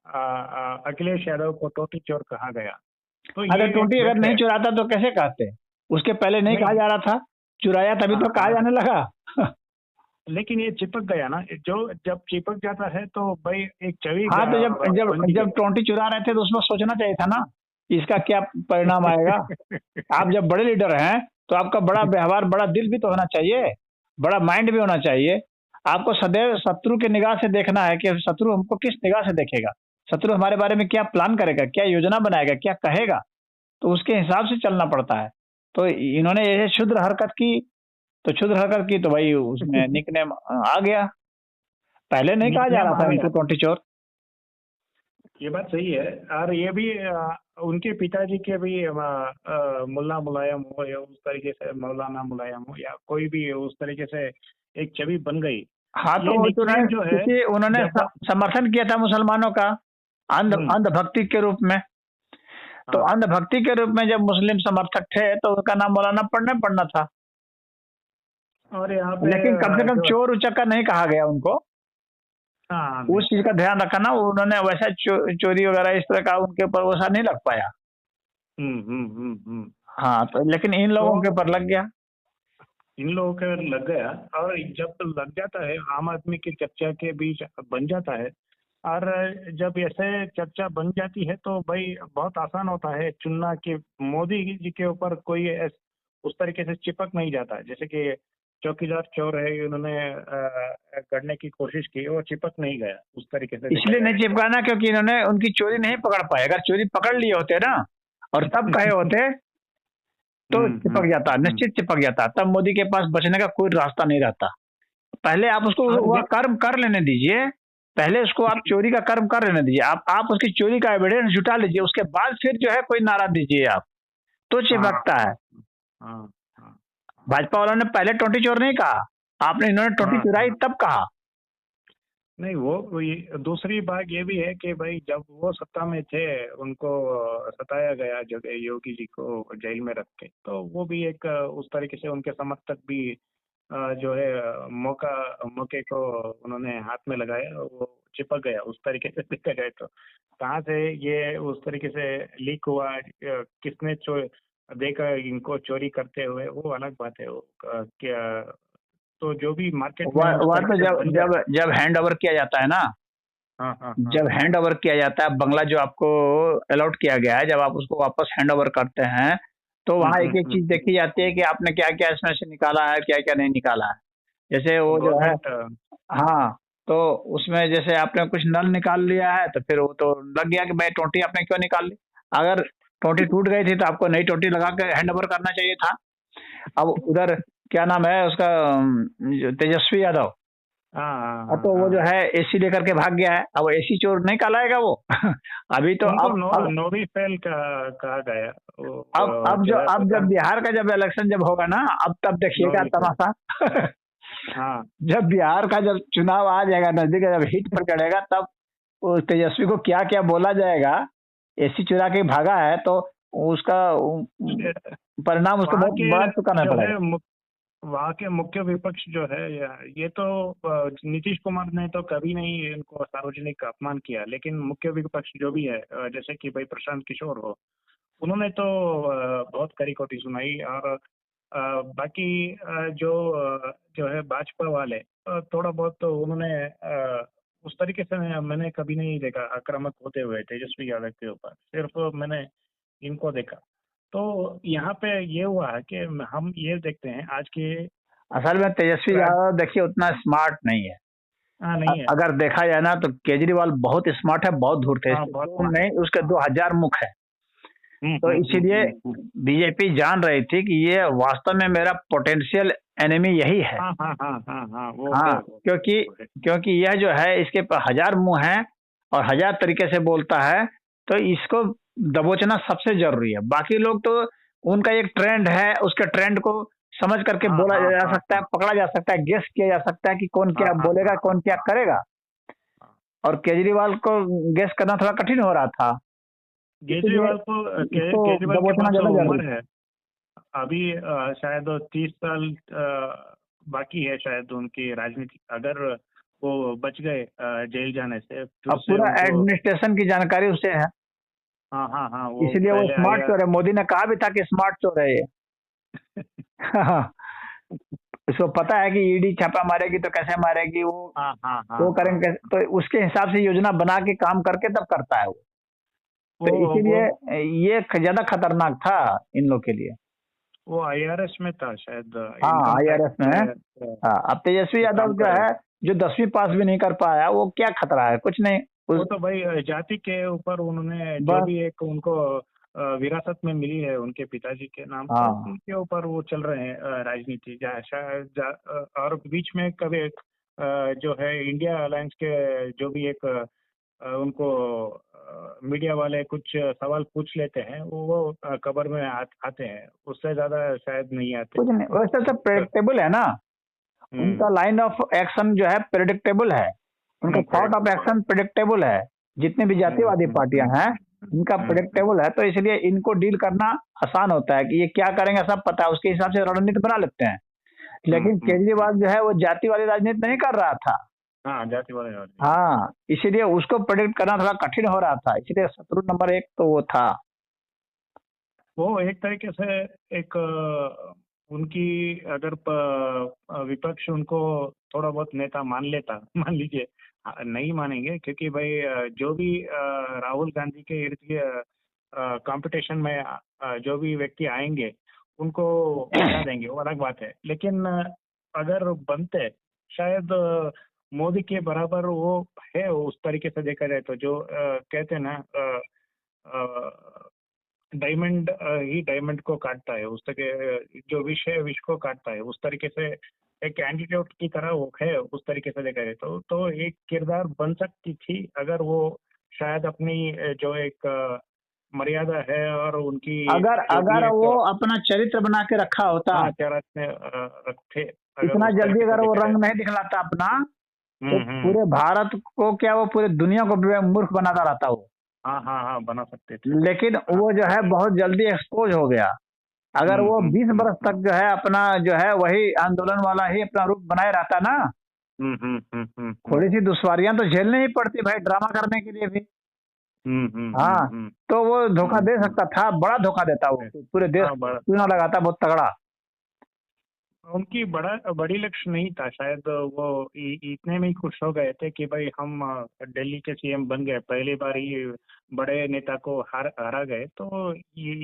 अखिलेश यादव को टोटी चोर कहा गया, तो अगर ये एक टोटी अगर जोक नहीं है। चुराता तो कैसे कहते? उसके पहले नहीं कहा नहीं जा रहा था, चुराया तभी तो कहा जाने लगा। लेकिन ये चिपक गया ना, जो जब चिपक जाता है तो भाई एक छवि हाँ, तो जब जब बन जब गई। टोटी चुरा रहे थे तो उसमें सोचना चाहिए था ना, इसका क्या परिणाम आएगा। आप जब बड़े लीडर हैं तो आपका बड़ा व्यवहार, बड़ा दिल भी तो होना चाहिए, बड़ा माइंड भी होना चाहिए। आपको सदैव शत्रु की निगाह से देखना है कि शत्रु हमको किस निगाह से देखेगा, शत्रु हमारे बारे में क्या प्लान करेगा, क्या योजना बनाएगा, क्या कहेगा, तो उसके हिसाब से चलना पड़ता है। तो इन्होंने ये क्षुद्र हरकत की, तो क्षुद्र हरकत की तो भाई उसमें निकनेम आ गया। पहले नहीं कहा जा निकनेम रहा आ था गया। इनको टोंटी चोर। ये बात सही है। और ये भी उनके पिताजी के भी मुल्ला मुलायम हो या उस तरीके से मौलाना मुलायम हो या कोई भी उस तरीके से एक छवि बन गई। हाँ, तो ये वो चुनाव निकनेम जो है क्योंकि उन्होंने जब समर्थन किया था मुसलमानों का अंधभक्ति के रूप में। तो हाँ अंधभक्ति के रूप में जब मुस्लिम समर्थक थे तो उनका नाम मौलाना पढ़ना था। और यहाँ पे लेकिन कम से कम जो चोर उचक्का नहीं कहा गया उनको। हाँ उस नहीं चीज का ध्यान रखा ना, उन्होंने वैसा चोरी वगैरह इस तरह का उनके ऊपर वैसा नहीं लग पाया। हम्म। हाँ, तो लेकिन इन तो लोगों के ऊपर लग गया। इन लोगों के लग गया। और जब लग जाता है आम आदमी की चर्चा के बीच बन जाता है। और जब ऐसे चर्चा बन जाती है तो भाई बहुत आसान होता है चुनना कि मोदी जी के ऊपर कोई उस तरीके से चिपक नहीं जाता। जैसे कि चौकीदार चोर है, उन्होंने करने की कोशिश की, वो चिपक नहीं गया उस तरीके से देखा इसलिए जाए नहीं तो। चिपकाना क्योंकि इन्होंने उनकी चोरी नहीं पकड़ पाए। अगर चोरी पकड़ लिए होते ना और तब कहे होते तो चिपक जाता, हम्म। निश्चित चिपक जाता। तब मोदी के पास बचने का कोई रास्ता नहीं रहता। पहले आप उसको और वह ये कर्म कर लेने दीजिए। पहले उसको आप चोरी का कर्म कर लेने दीजिए। आप उसकी चोरी का एविडेंस जुटा लीजिए, उसके बाद फिर जो है कोई नारा दीजिए आप, तो हाँ चिपकता है। हाँ हाँ भाजपा वालों ने पहले टोटी चोर नहीं कहा, आपने इन्होंने टोटी हाँ चुराई हाँ। तब कहा। नहीं वो ये दूसरी बात ये भी है कि भाई जब वो सत्ता में थे उनको सताया गया जब योगी जी को जेल में रख के, तो वो भी एक उस तरीके से उनके समर्थक भी जो है मौके को उन्होंने हाथ में लगाया और वो चिपक गया उस तरीके से देखा जाए तो। कहाँ से ये उस तरीके से लीक हुआ, किसने देखा इनको चोरी करते हुए, वो अलग बात है। वो क्या, तो जो भी मार्केट में उस वह तो तरीके से जब बन जब गया। जब हैंड ओवर किया जाता है ना, हाँ हाँ हाँ जब हैंड ओवर किया जाता है बंगला जो आपको अलॉट किया गया है, जब आप उसको वापस हैंड ओवर करते हैं तो वहाँ एक एक चीज हम्म। देखी जाती है कि आपने क्या क्या इसमें से निकाला है, क्या क्या नहीं निकाला है। जैसे वो जो है, गवर्नमेंट हाँ, तो उसमें जैसे आपने कुछ नल निकाल लिया है तो फिर वो तो लग गया कि भाई टोटी आपने क्यों निकाल ली। अगर टोटी टूट गई थी तो आपको नई टोटी लगा के हैंड ओवर करना चाहिए था। अब उधर क्या नाम है उसका, जो तेजस्वी यादव, अब तो वो जो हाँ है एसी लेकर के भाग गया है। अब एसी चोर नहीं कहलाएगा वो। अभी तो उनको अब नोबी फेल कहा गया। वो अब जो जो है अब जब प्रशांत बिहार का जब इलेक्शन जब होगा ना, अब तब देखिएगा नोबी फेल। तमाशा। हाँ जब बिहार का जब चुनाव आ जाएगा नजदीक, जब हिट पर चढ़ेगा, तब उस तेजस्वी को क्या क्या बोला जाएगा। एसी चुरा के भागा है तो उसका परिणाम उसको वहाँ बहुत के बड़ा चुकाना जो पड़ेगा। है वहाँ के मुख्य विपक्ष जो है ये तो नीतीश कुमार ने तो कभी नहीं इनको सार्वजनिक अपमान किया, लेकिन मुख्य विपक्ष जो भी है जैसे कि भाई प्रशांत किशोर हो, उन्होंने तो बहुत कड़ी कौटी सुनाई। और बाकी जो है भाजपा वाले थोड़ा बहुत तो उन्होंने उस तरीके से मैंने कभी नहीं देखा आक्रामक होते हुए तेजस्वी यादव के ऊपर, सिर्फ मैंने इनको देखा। तो यहाँ पे ये हुआ है कि हम ये देखते हैं आज के असल में तेजस्वी राज यादव देखिए उतना स्मार्ट नहीं है। हाँ नहीं है। अगर देखा जाए ना तो केजरीवाल बहुत स्मार्ट है, बहुत धूर्त है, हाँ इसके बहुत दो स्मार्ट है। नहीं उसके हाँ 2000 मुख है। तो इसीलिए बीजेपी जान रही थी कि ये वास्तव में मेरा पोटेंशियल एनिमी यही है। हाँ, क्योंकि यह जो है इसके पास 1000 मुंह हैं और 1000 तरीके से बोलता है, तो इसको दबोचना सबसे जरूरी है। बाकी लोग तो उनका एक ट्रेंड है, उसके ट्रेंड को समझ करके बोला जा सकता है, पकड़ा जा सकता है, गेस किया जा सकता है कि कौन क्या बोलेगा, कौन क्या करेगा। और केजरीवाल को गेस करना थोड़ा कठिन हो रहा था। केजरीवाल के पास तो उम्र है अभी, शायद 30 साल बाकी है शायद उनकी राजनीति, अगर वो बच गए जेल जाने से। अब पूरा एडमिनिस्ट्रेशन की जानकारी उसे है। हाँ, इसलिए वो स्मार्ट चोर है। मोदी ने कहा भी था कि स्मार्ट चोर है ये। उसको पता है कि ईडी छापा मारेगी तो कैसे मारेगी वो। वो करेंगे तो उसके हिसाब से योजना बना के काम करके तब करता है वो। तो इसीलिए ये ज्यादा खतरनाक था इन लोग के लिए। वो IRS में था शायद। हाँ, IRS में है। हाँ, अब तेजस्वी यादव जो है, जो 10वीं पास भी नहीं कर पाया, वो क्या खतरा है? कुछ नहीं। वो तो भाई जाति के ऊपर उन्होंने जो भी एक उनको विरासत में मिली है उनके पिताजी के नाम पर, उनके ऊपर वो चल रहे हैं राजनीति। शायद और बीच में कभी जो है इंडिया अलायंस के जो भी एक उनको मीडिया वाले कुछ सवाल पूछ लेते हैं, वो खबर में आते हैं, उससे ज्यादा शायद नहीं आते। कुछ नहीं, वैसे तो प्रेडिक्टेबल है ना। उनका लाइन ऑफ एक्शन जो है प्रेडिक्टेबल है, उनका थॉट ऑफ एक्शन प्रेडिक्टेबल है। जितने भी जातिवादी पार्टियां हैं इनका प्रेडिक्टेबल है, तो इसलिए इनको डील करना आसान होता है कि ये क्या करेंगे सब पता है, उसके हिसाब से रणनीति बना लेते हैं। लेकिन केजरीवाल जो है वो जाति वाली राजनीति नहीं कर रहा था। जाति वाली राजनीति। हाँ, इसीलिए उसको प्रेडिक्ट करना थोड़ा कठिन हो रहा था, इसलिए शत्रु नंबर 1 तो वो था। वो एक तरीके से एक उनकी अगर विपक्ष उनको थोड़ा बहुत नेता मान लेता, मान लीजिए, नहीं मानेंगे क्योंकि भाई जो भी राहुल गांधी के इर्द गिर्द कंपटीशन में जो भी व्यक्ति आएंगे उनको हटा देंगे, वो अलग बात है। लेकिन अगर बनते शायद मोदी के बराबर वो है, उस तरीके से देखा जाए तो, जो कहते हैं ना डायमंड ही डायमंड को काटता है, उस तरह जो विष है विष को काटता है, उस तरीके से एक एंटीडोट की तरह वो है, उस तरीके से देखा जाए तो एक किरदार बन सकती थी अगर वो शायद अपनी जो एक मर्यादा है और उनकी अगर वो अपना चरित्र बना के रखा होता, रखे इतना जल्दी अगर वो रंग नहीं दिखलाता अपना, तो पूरे भारत को क्या, वो पूरे दुनिया को मूर्ख बनाता रहता वो। हाँ, बना सकते थे। लेकिन वो जो है बहुत जल्दी एक्सपोज हो गया। अगर वो 20 बरस तक जो है अपना जो है वही आंदोलन वाला ही अपना रूप बनाए रहता ना, थोड़ी सी दुश्वारियां तो झेलनी ही पड़ती भाई, ड्रामा करने के लिए भी। हाँ, तो वो धोखा दे सकता था, बड़ा धोखा देता वो, पूरे देश चूना लगाता बहुत तगड़ा। उनकी बड़ी लक्ष्य नहीं था शायद, वो इतने में ही खुश हो गए थे कि भाई हम दिल्ली के CM बन गए, पहली बार ही बड़े नेता को हरा गए, तो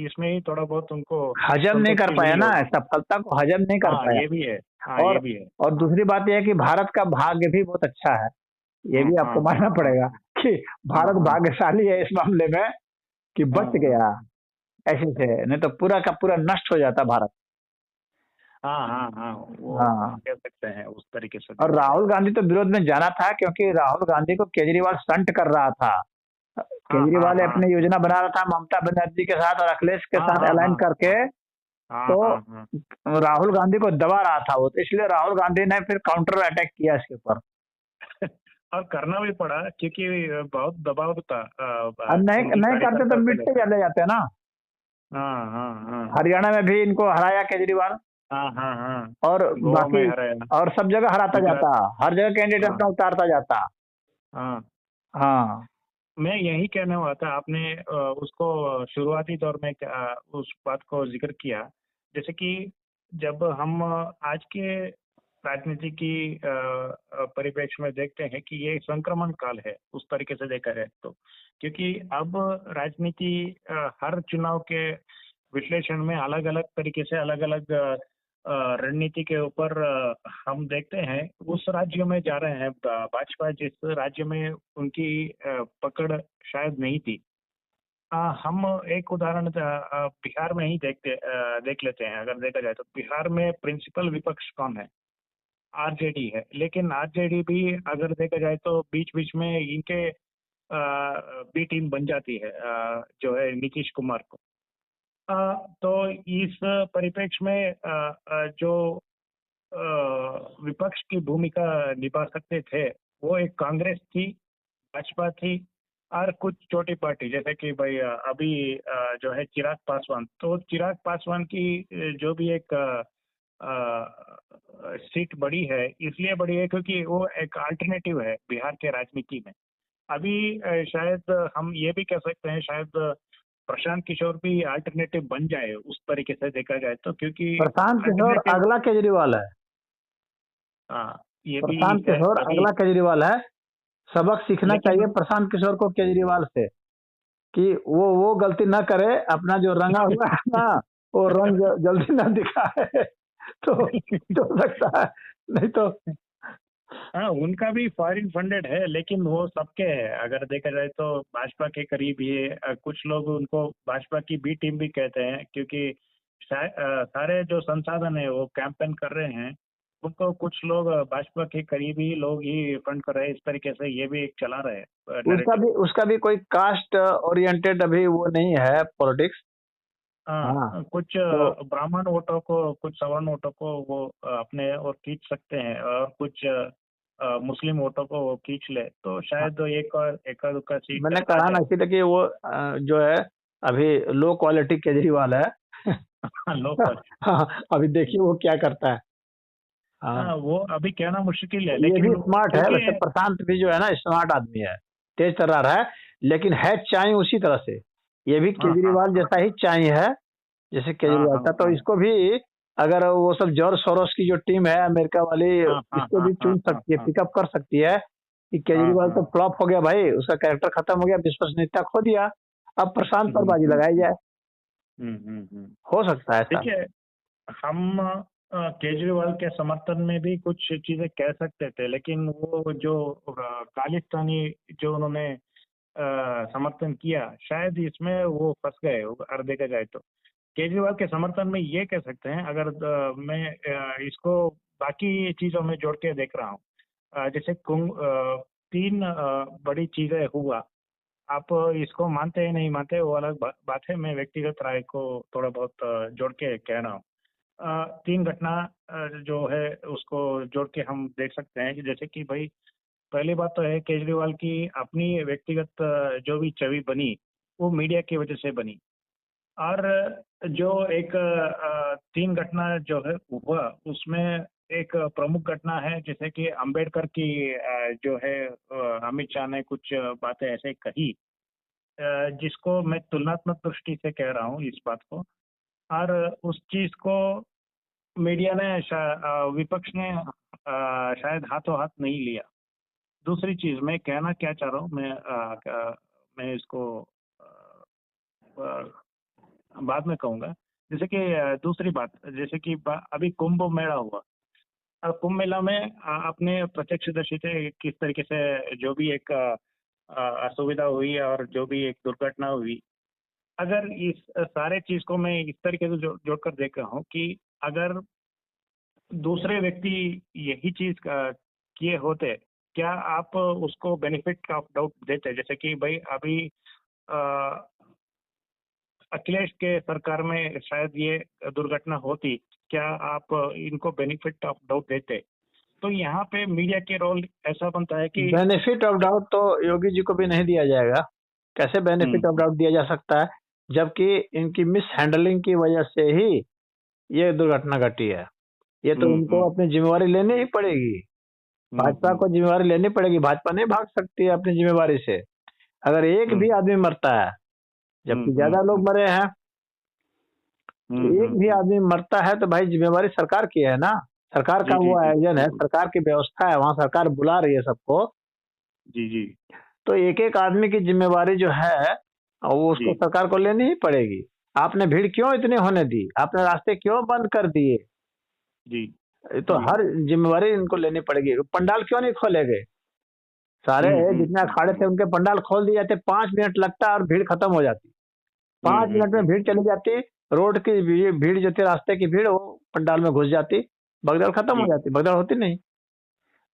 इसमें ही थोड़ा बहुत उनको हजम नहीं कर पाया ना, सफलता को हजम नहीं कर पाया। ये भी है। ये भी है। और दूसरी बात यह है कि भारत का भाग्य भी बहुत अच्छा है, ये भी आपको मानना पड़ेगा कि भारत भाग्यशाली है इस मामले में कि बच गया ऐसे से, नहीं तो पूरा का पूरा नष्ट हो जाता भारत। वो कह सकते हैं उस तरीके से। और राहुल गांधी तो विरोध में जाना था, क्योंकि राहुल गांधी को केजरीवाल स्टंट कर रहा था। केजरीवाल अपनी योजना बना रहा था ममता बनर्जी के साथ और अखिलेश के साथ अलाइन करके, तो राहुल गांधी को दबा रहा था वो, तो इसलिए राहुल गांधी ने फिर काउंटर अटैक किया इसके ऊपर। और करना भी पड़ा क्योंकि बहुत दबाव था। नहीं करते तो मिटते चले जाते ना। हरियाणा में भी इनको हराया केजरीवाल। और बाकी और सब जगह हराता जाता, हर जगह कैंडिडेट अपना उतारता जाता। मैं यही कहने वाला था, आपने उसको शुरुआती दौर में उस बात को जिक्र किया, जैसे कि जब हम आज के राजनीति की परिप्रेक्ष्य में देखते हैं कि ये संक्रमण काल है, उस तरीके से देखा जाए तो, क्योंकि अब राजनीति हर चुनाव के विश्लेषण में अलग अलग तरीके से अलग अलग रणनीति के ऊपर हम देखते हैं। उस राज्यों में जा रहे हैं भाजपा जिस राज्य में उनकी पकड़ शायद नहीं थी, हम एक उदाहरण बिहार में ही देख लेते हैं। अगर देखा जाए तो बिहार में प्रिंसिपल विपक्ष कौन है? आरजेडी है। लेकिन आरजेडी भी अगर देखा जाए तो बीच बीच में इनके बी टीम बन जाती है, जो है नीतीश कुमार को। तो इस परिप्रेक्ष्य में जो विपक्ष की भूमिका निभा सकते थे वो एक कांग्रेस थी, भाजपा थी और कुछ छोटी पार्टी, जैसे कि भाई अभी जो है चिराग पासवान। तो चिराग पासवान की जो भी एक सीट बड़ी है, इसलिए बड़ी है क्योंकि वो एक अल्टरनेटिव है बिहार के राजनीति में। अभी शायद हम ये भी कह सकते हैं, शायद प्रशांत किशोर भी अल्टरनेटिव बन जाए उस तरीके से देखा जाए तो, क्योंकि प्रशांत किशोर अल्टरनेटिव। अगला केजरीवाल है। हाँ, ये भी प्रशांत है किशोर अभी। अगला केजरीवाल है। सबक सीखना लेकिन चाहिए प्रशांत किशोर को केजरीवाल से, कि वो गलती ना करे, अपना जो रंगा हुआ है ना वो रंग जल्दी ना दिखाए तो हो सकता है, नहीं तो। हाँ, उनका भी फॉरेन फंडेड है, लेकिन वो सबके है। अगर देखा जाए तो भाजपा के करीब ये कुछ लोग उनको भाजपा की बी टीम भी कहते हैं, क्योंकि सारे जो संसाधन है वो कैंपेन कर रहे हैं, उनको कुछ लोग भाजपा के करीबी लोग ही फंड कर रहे हैं। इस तरीके से ये भी एक चला रहे हैं नैरेटिव। उसका भी कोई कास्ट ओरिएंटेड अभी वो नहीं है पॉलिटिक्स। हाँ, हाँ, कुछ तो ब्राह्मण वोटों को, कुछ सवर्ण वोटों को वो अपने और खींच सकते हैं, और कुछ मुस्लिम वोटों को वो खींच ले, तो शायद एक और एका दुक्का सीट मैंने आ कहा ना जाए। कि देखिए वो जो है अभी लो क्वालिटी केजरीवाल है लोकल। हाँ, अभी देखिए वो क्या करता है। हाँ, हाँ, वो अभी कहना मुश्किल है, ये भी लेकिन स्मार्ट है वैसे, क्योंकि प्रशांत भी जो है ना स्मार्ट आदमी है, तेज तर्रार है, लेकिन है चाय उसी तरह से। ये भी हाँ हाँ केजरीवाल जैसा ही चाय है जैसे हाँ केजरीवाल हाँ था। तो हाँ इसको भी अगर वो सब जॉर्ज सोरोस की जो टीम है अमेरिका वाली, हाँ हाँ इसको हाँ भी हाँ चुन हाँ सकती है, हाँ पिकअप कर सकती है कि हाँ केजरीवाल तो हाँ। फ्लॉप हो गया भाई, उसका कैरेक्टर खत्म हो गया, विश्वसनीयता खो दिया, अब प्रशांत पर बाजी हम्म। लगाई जाए। हम्म। हो सकता है ऐसा। देखिए, हम केजरीवाल के समर्थन में भी कुछ चीजें कह सकते थे, लेकिन वो जो खालिस्तानी जो उन्होंने समर्थन किया, शायद इसमें वो फंस गए अगर देखा जाए तो। केजरीवाल के समर्थन में ये कह सकते हैं, अगर मैं इसको बाकी चीजों में जोड़ के देख रहा हूँ। जैसे तीन बड़ी चीजें हुआ। आप इसको मानते हैं नहीं मानते वो अलग बात है, मैं व्यक्तिगत राय को थोड़ा बहुत जोड़ के कह रहा हूँ। तीन घटना जो है उसको जोड़ के हम देख सकते हैं कि जैसे कि भाई, पहली बात तो है केजरीवाल की अपनी व्यक्तिगत जो भी छवि बनी, वो मीडिया की वजह से बनी। और जो एक तीन घटना जो है हुआ, उसमें एक प्रमुख घटना है, जैसे कि अंबेडकर की जो है अमित शाह ने कुछ बातें ऐसे कही, जिसको मैं तुलनात्मक दृष्टि से कह रहा हूँ इस बात को। और उस चीज को मीडिया ने विपक्ष ने शायद हाथों हाथ नहीं लिया। दूसरी चीज मैं कहना क्या चाह रहा हूँ, मैं इसको बाद में कहूंगा। जैसे कि दूसरी बात, जैसे कि अभी कुंभ मेला हुआ। कुंभ मेला में आपने प्रत्यक्षदर्शी थे किस तरीके से जो भी एक असुविधा हुई और जो भी एक दुर्घटना हुई। अगर इस सारे चीज को मैं इस तरीके से जोड़कर देख रहा हूँ कि अगर दूसरे व्यक्ति यही चीज किए होते, क्या आप उसको बेनिफिट ऑफ डाउट देते? जैसे कि भाई अभी अखिलेश के सरकार में शायद ये दुर्घटना होती, क्या आप इनको बेनिफिट ऑफ डाउट देते? तो यहाँ पे मीडिया के रोल ऐसा बनता है कि बेनिफिट ऑफ डाउट तो योगी जी को भी नहीं दिया जाएगा। कैसे बेनिफिट ऑफ हम्म डाउट दिया जा सकता है, जबकि इनकी मिस हैंडलिंग की वजह से ही ये दुर्घटना घटी है। ये तो हम्म इनको हम्म अपनी जिम्मेवारी लेनी ही पड़ेगी। भाजपा हम्म को जिम्मेवारी लेनी पड़ेगी, भाजपा नहीं भाग सकती है अपनी जिम्मेवारी से। अगर एक भी हम्म आदमी मरता है, हम्म जबकि हम्म ज्यादा लोग हम्म मरे हैं, तो एक भी आदमी मरता है तो भाई जिम्मेवारी सरकार की है ना। सरकार का जी जी वो जी आयोजन है, बिल्कुल। सरकार की व्यवस्था है, वहाँ सरकार बुला रही है सबको। जी जी तो एक एक आदमी की जिम्मेवारी जो है वो जी उसको सरकार को लेनी ही पड़ेगी। आपने भीड़ क्यों इतनी होने दी, आपने रास्ते क्यों बंद कर दिए, जी ये तो जी। हर जिम्मेवारी इनको लेनी पड़ेगी। पंडाल क्यों नहीं खोले गए, सारे जितने अखाड़े थे हम्म। उनके पंडाल खोल दिए जाते, 5 मिनट लगता और भीड़ खत्म हो जाती। 5 मिनट में भीड़ चली जाती, रोड की भीड़ जो थी, रास्ते की भीड़, वो पंडाल में घुस जाती, भगदड़ खत्म हो जाती, भगदड़ होती नहीं।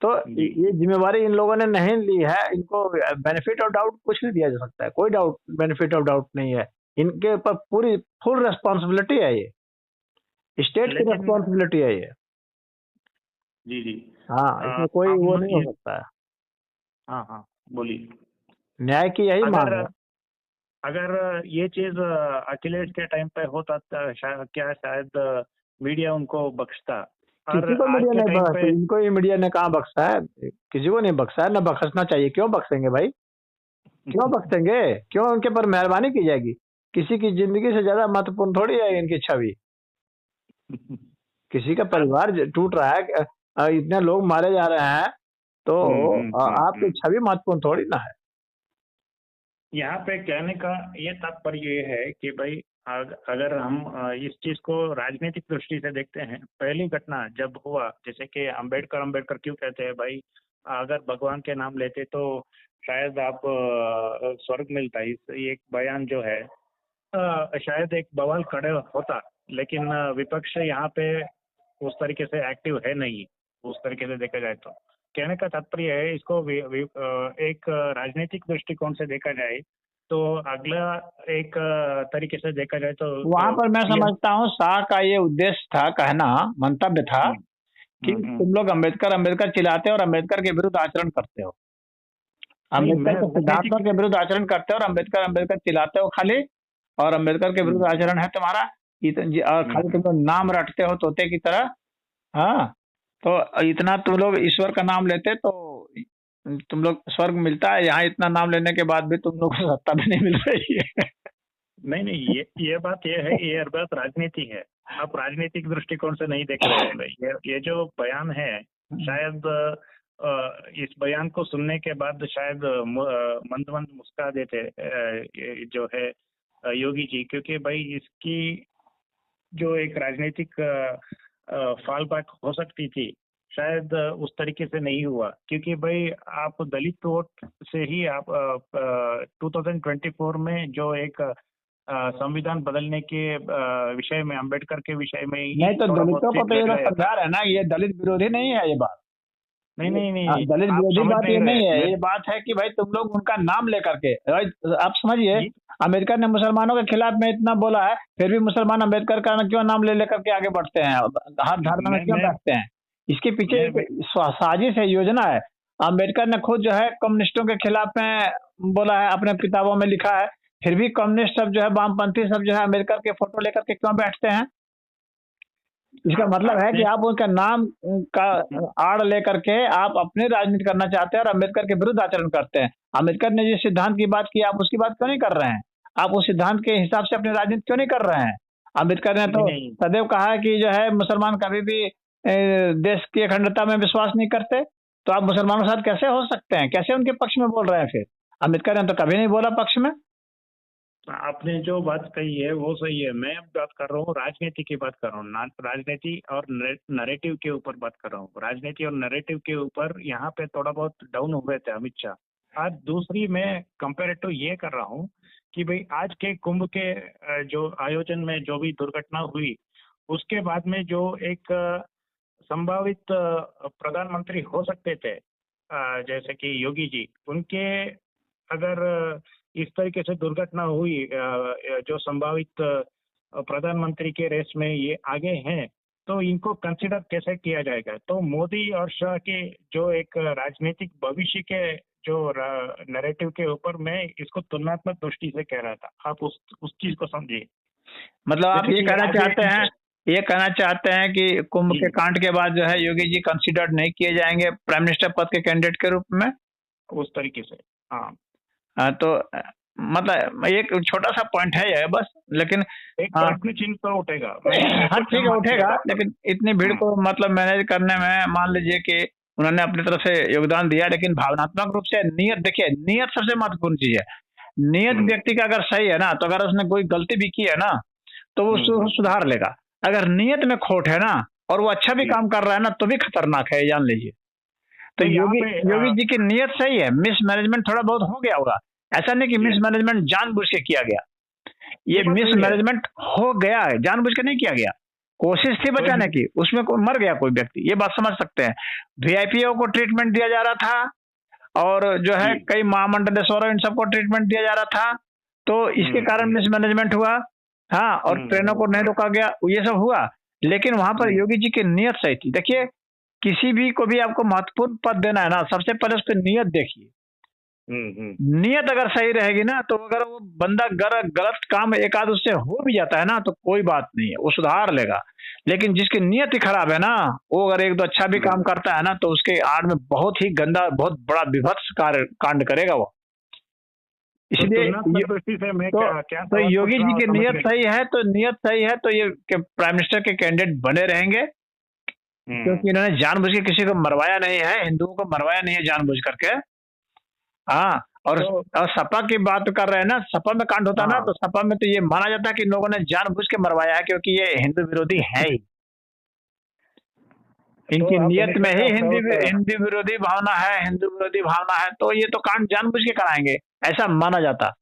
तो ये जिम्मेवारी इन लोगों ने नहीं ली है, इनको बेनिफिट ऑफ डाउट कुछ नहीं दिया जा सकता है, कोई डाउट बेनिफिट ऑफ डाउट नहीं है, इनके ऊपर पूरी फुल रेस्पॉन्सिबिलिटी है, ये स्टेट की रेस्पॉन्सिबिलिटी है ये। जी जी हाँ, इसमें कोई वो नहीं हो सकता है। हाँ हाँ बोलिए। न्याय की यही मांग है। अगर ये चीज अखिलेश के टाइम पे होता क्या शायद मीडिया उनको बख्शता? किसी को मीडिया नहीं बख्शा, इनको ही मीडिया ने कहाँ बख्शा है, किसी को नहीं बख्शा है, ना बख्शना चाहिए। क्यों बख्शेंगे भाई, क्यों बख्शेंगे, क्यों उनके पर मेहरबानी की जाएगी? किसी की जिंदगी से ज्यादा महत्वपूर्ण थोड़ी है इनकी छवि। किसी का परिवार टूट रहा है, इतने लोग मारे जा रहे हैं, तो आपकी छवि महत्वपूर्ण थोड़ी ना है। यहाँ पे कहने का ये तात्पर्य ये है कि भाई अगर हम इस चीज को राजनीतिक दृष्टि से देखते हैं, पहली घटना जब हुआ, जैसे कि अंबेडकर क्यों कहते हैं भाई, अगर भगवान के नाम लेते तो शायद आप स्वर्ग मिलता, इस एक बयान जो है शायद एक बवाल खड़े होता, लेकिन विपक्ष यहाँ पे उस तरीके से एक्टिव है नहीं, उस तरीके से देखा जाए तो। कहने का तात्पर्य है, इसको एक राजनीतिक दृष्टिकोण से देखा जाए तो अगला एक तरीके से देखा जाए तो वहां पर मैं समझता हूँ शाह का ये उद्देश्य था, कहना मंतव्य था कि तुम लोग अम्बेडकर चिल्लाते हो और अम्बेडकर के विरुद्ध आचरण करते हो, अम्बेडकर के सिद्धांतों के विरुद्ध आचरण करते हो और अम्बेडकर चिल्लाते हो खाली, और अम्बेडकर के विरुद्ध आचरण है तुम्हारा, और खाली तुम लोग नाम रटते हो तोते की तरह। हाँ, तो इतना तुम लोग ईश्वर का नाम लेते तो तुम लोग स्वर्ग मिलता है, यहाँ इतना नाम लेने के बाद भी तुम लोग को सत्ता भी नहीं मिल रही है। नहीं, ये बात ये है, ये बात राजनीति है, आप राजनीतिक दृष्टिकोण से नहीं देख रहे हैं। ये जो बयान है, शायद इस बयान को सुनने के बाद शायद मंद मंद मुस्कुरा देते जो है योगी जी, क्योंकि भाई इसकी जो एक राजनीतिक फॉल बैक हो सकती थी, शायद उस तरीके से नहीं हुआ, क्योंकि भाई आप दलित वोट से ही आप 2024 में जो एक संविधान बदलने के विषय में, अंबेडकर के विषय में नहीं, तो दलितों को तो ये लोग समझा रहे हैं ना, ये दलित विरोधी नहीं है ये बात। नहीं, दलित विरोधी बात ये नहीं है, ये बात है कि भाई तुम लोग उनका नाम लेकर के, आप समझिए, अम्बेडकर ने मुसलमानों के खिलाफ में इतना बोला है, फिर भी मुसलमान अम्बेडकर का क्यों नाम ले लेकर के आगे बढ़ते हैं, हर धर्म में क्यों बैठते हैं? इसके पीछे साजिश है, योजना है। अम्बेडकर ने खुद जो है कम्युनिस्टों के खिलाफ में बोला है, अपने किताबों में लिखा है, फिर भी कम्युनिस्ट सब जो है, वामपंथी सब जो है, अम्बेडकर के फोटो लेकर के क्यों बैठते हैं? इसका मतलब है कि आप उनका नाम का आड़ लेकर के आप अपनी राजनीति करना चाहते हैं और अम्बेडकर के विरुद्ध आचरण करते हैं। अम्बेडकर ने जिस सिद्धांत की बात की, आप उसकी बात क्यों नहीं कर रहे हैं? आप उस सिद्धांत के हिसाब से अपनी राजनीति क्यों नहीं कर रहे हैं? अम्बेडकर ने तो सदैव कहा है कि जो है मुसलमान कभी भी देश की अखंडता में विश्वास नहीं करते, तो आप मुसलमानों के साथ कैसे हो सकते हैं, कैसे उनके पक्ष में बोल रहे हैं? फिर अम्बेडकर ने तो कभी नहीं बोला पक्ष में। आपने जो बात कही है वो सही है, मैं बात कर रहा हूँ राजनीति की बात कर रहा हूँ, राजनीति और नैरेटिव के ऊपर बात कर रहा हूँ। राजनीति और नैरेटिव के ऊपर यहाँ पे थोड़ा बहुत डाउन हुए थे अमित शाह। आज दूसरी मैं कंपेरेटिव ये कर रहा हूँ कि भाई आज के कुंभ के जो आयोजन में जो भी दुर्घटना हुई, उसके बाद में जो एक संभावित प्रधानमंत्री हो सकते थे, जैसे कि योगी जी, उनके अगर इस तरीके से दुर्घटना हुई, जो संभावित प्रधानमंत्री के रेस में ये आगे हैं, तो इनको कंसिडर कैसे किया जाएगा? तो मोदी और शाह के जो एक राजनीतिक भविष्य के जो नैरेटिव के ऊपर मैं इसको तुलनात्मक दृष्टि से कह रहा था, आप उस चीज को समझिए। मतलब आप ये कहना चाहते हैं कि कुंभ के कांड के बाद जो है योगी जी कंसिडर्ड नहीं किए जाएंगे प्राइम मिनिस्टर पद के कैंडिडेट के रूप में, उस तरीके से? हाँ, तो मतलब एक छोटा सा पॉइंट है ये बस, लेकिन एक प्रश्न चिन्ह तो उठेगा। हाँ ठीक है, उठेगा, लेकिन इतनी भीड़ को मतलब मैनेज करने में मान लीजिए कि उन्होंने अपनी तरफ से योगदान दिया, लेकिन भावनात्मक रूप से नियत, देखिए नियत सबसे महत्वपूर्ण चीज है। नियत व्यक्ति का अगर सही है ना, तो अगर उसने कोई गलती भी की है ना, तो वो सुधार लेगा। अगर नियत में खोट है ना, और वो अच्छा भी काम कर रहा है ना, तो भी खतरनाक है, जान लीजिए। तो योगी जी की नियत सही है, मिस मैनेजमेंट थोड़ा बहुत हो गया होगा, ऐसा नहीं कि मिस मैनेजमेंट जानबूझ के किया गया। ये मिसमैनेजमेंट हो गया है, जानबूझ के नहीं किया गया, कोशिश थी बचाने की, उसमें मर गया कोई व्यक्ति, ये बात समझ सकते हैं। वीआईपीओ को ट्रीटमेंट दिया जा रहा था और जो है कई महामंडलेश्वरों इन सबको ट्रीटमेंट दिया जा रहा था, तो इसके कारण मिसमैनेजमेंट हुआ। हाँ, और ट्रेनों को नहीं रोका गया, ये सब हुआ। लेकिन वहां पर योगी जी की नीयत सही थी। देखिए, किसी भी को भी आपको महत्वपूर्ण पद देना है ना, सबसे पहले उसकी नीयत देखिए। नीयत अगर सही रहेगी ना, तो अगर वो बंदा गलत काम एक आध उससे हो भी जाता है ना, तो कोई बात नहीं है, वो सुधार लेगा। लेकिन जिसकी नीयत ही खराब है ना, वो अगर एक दो अच्छा भी काम करता है ना, तो उसके आड़ में बहुत ही गंदा, बहुत बड़ा विभत्स कांड करेगा वो। इसलिए तो योगी जी की नीयत सही है, तो ये प्राइम मिनिस्टर के कैंडिडेट बने रहेंगे, क्योंकि इन्होंने जानबूझ के किसी को मरवाया नहीं है, हिंदुओं को मरवाया नहीं है जानबूझ करके। हाँ, और सपा की बात कर रहे हैं ना, सपा में कांड होता ना, तो सपा में तो ये माना जाता है कि इन लोगों ने जानबूझ के मरवाया है, क्योंकि ये हिंदू विरोधी है ही। इनकी नियत में ही हिंदू विरोधी भावना है, हिंदू विरोधी भावना है, तो ये तो कांड जानबूझ के कराएंगे, ऐसा माना जाता।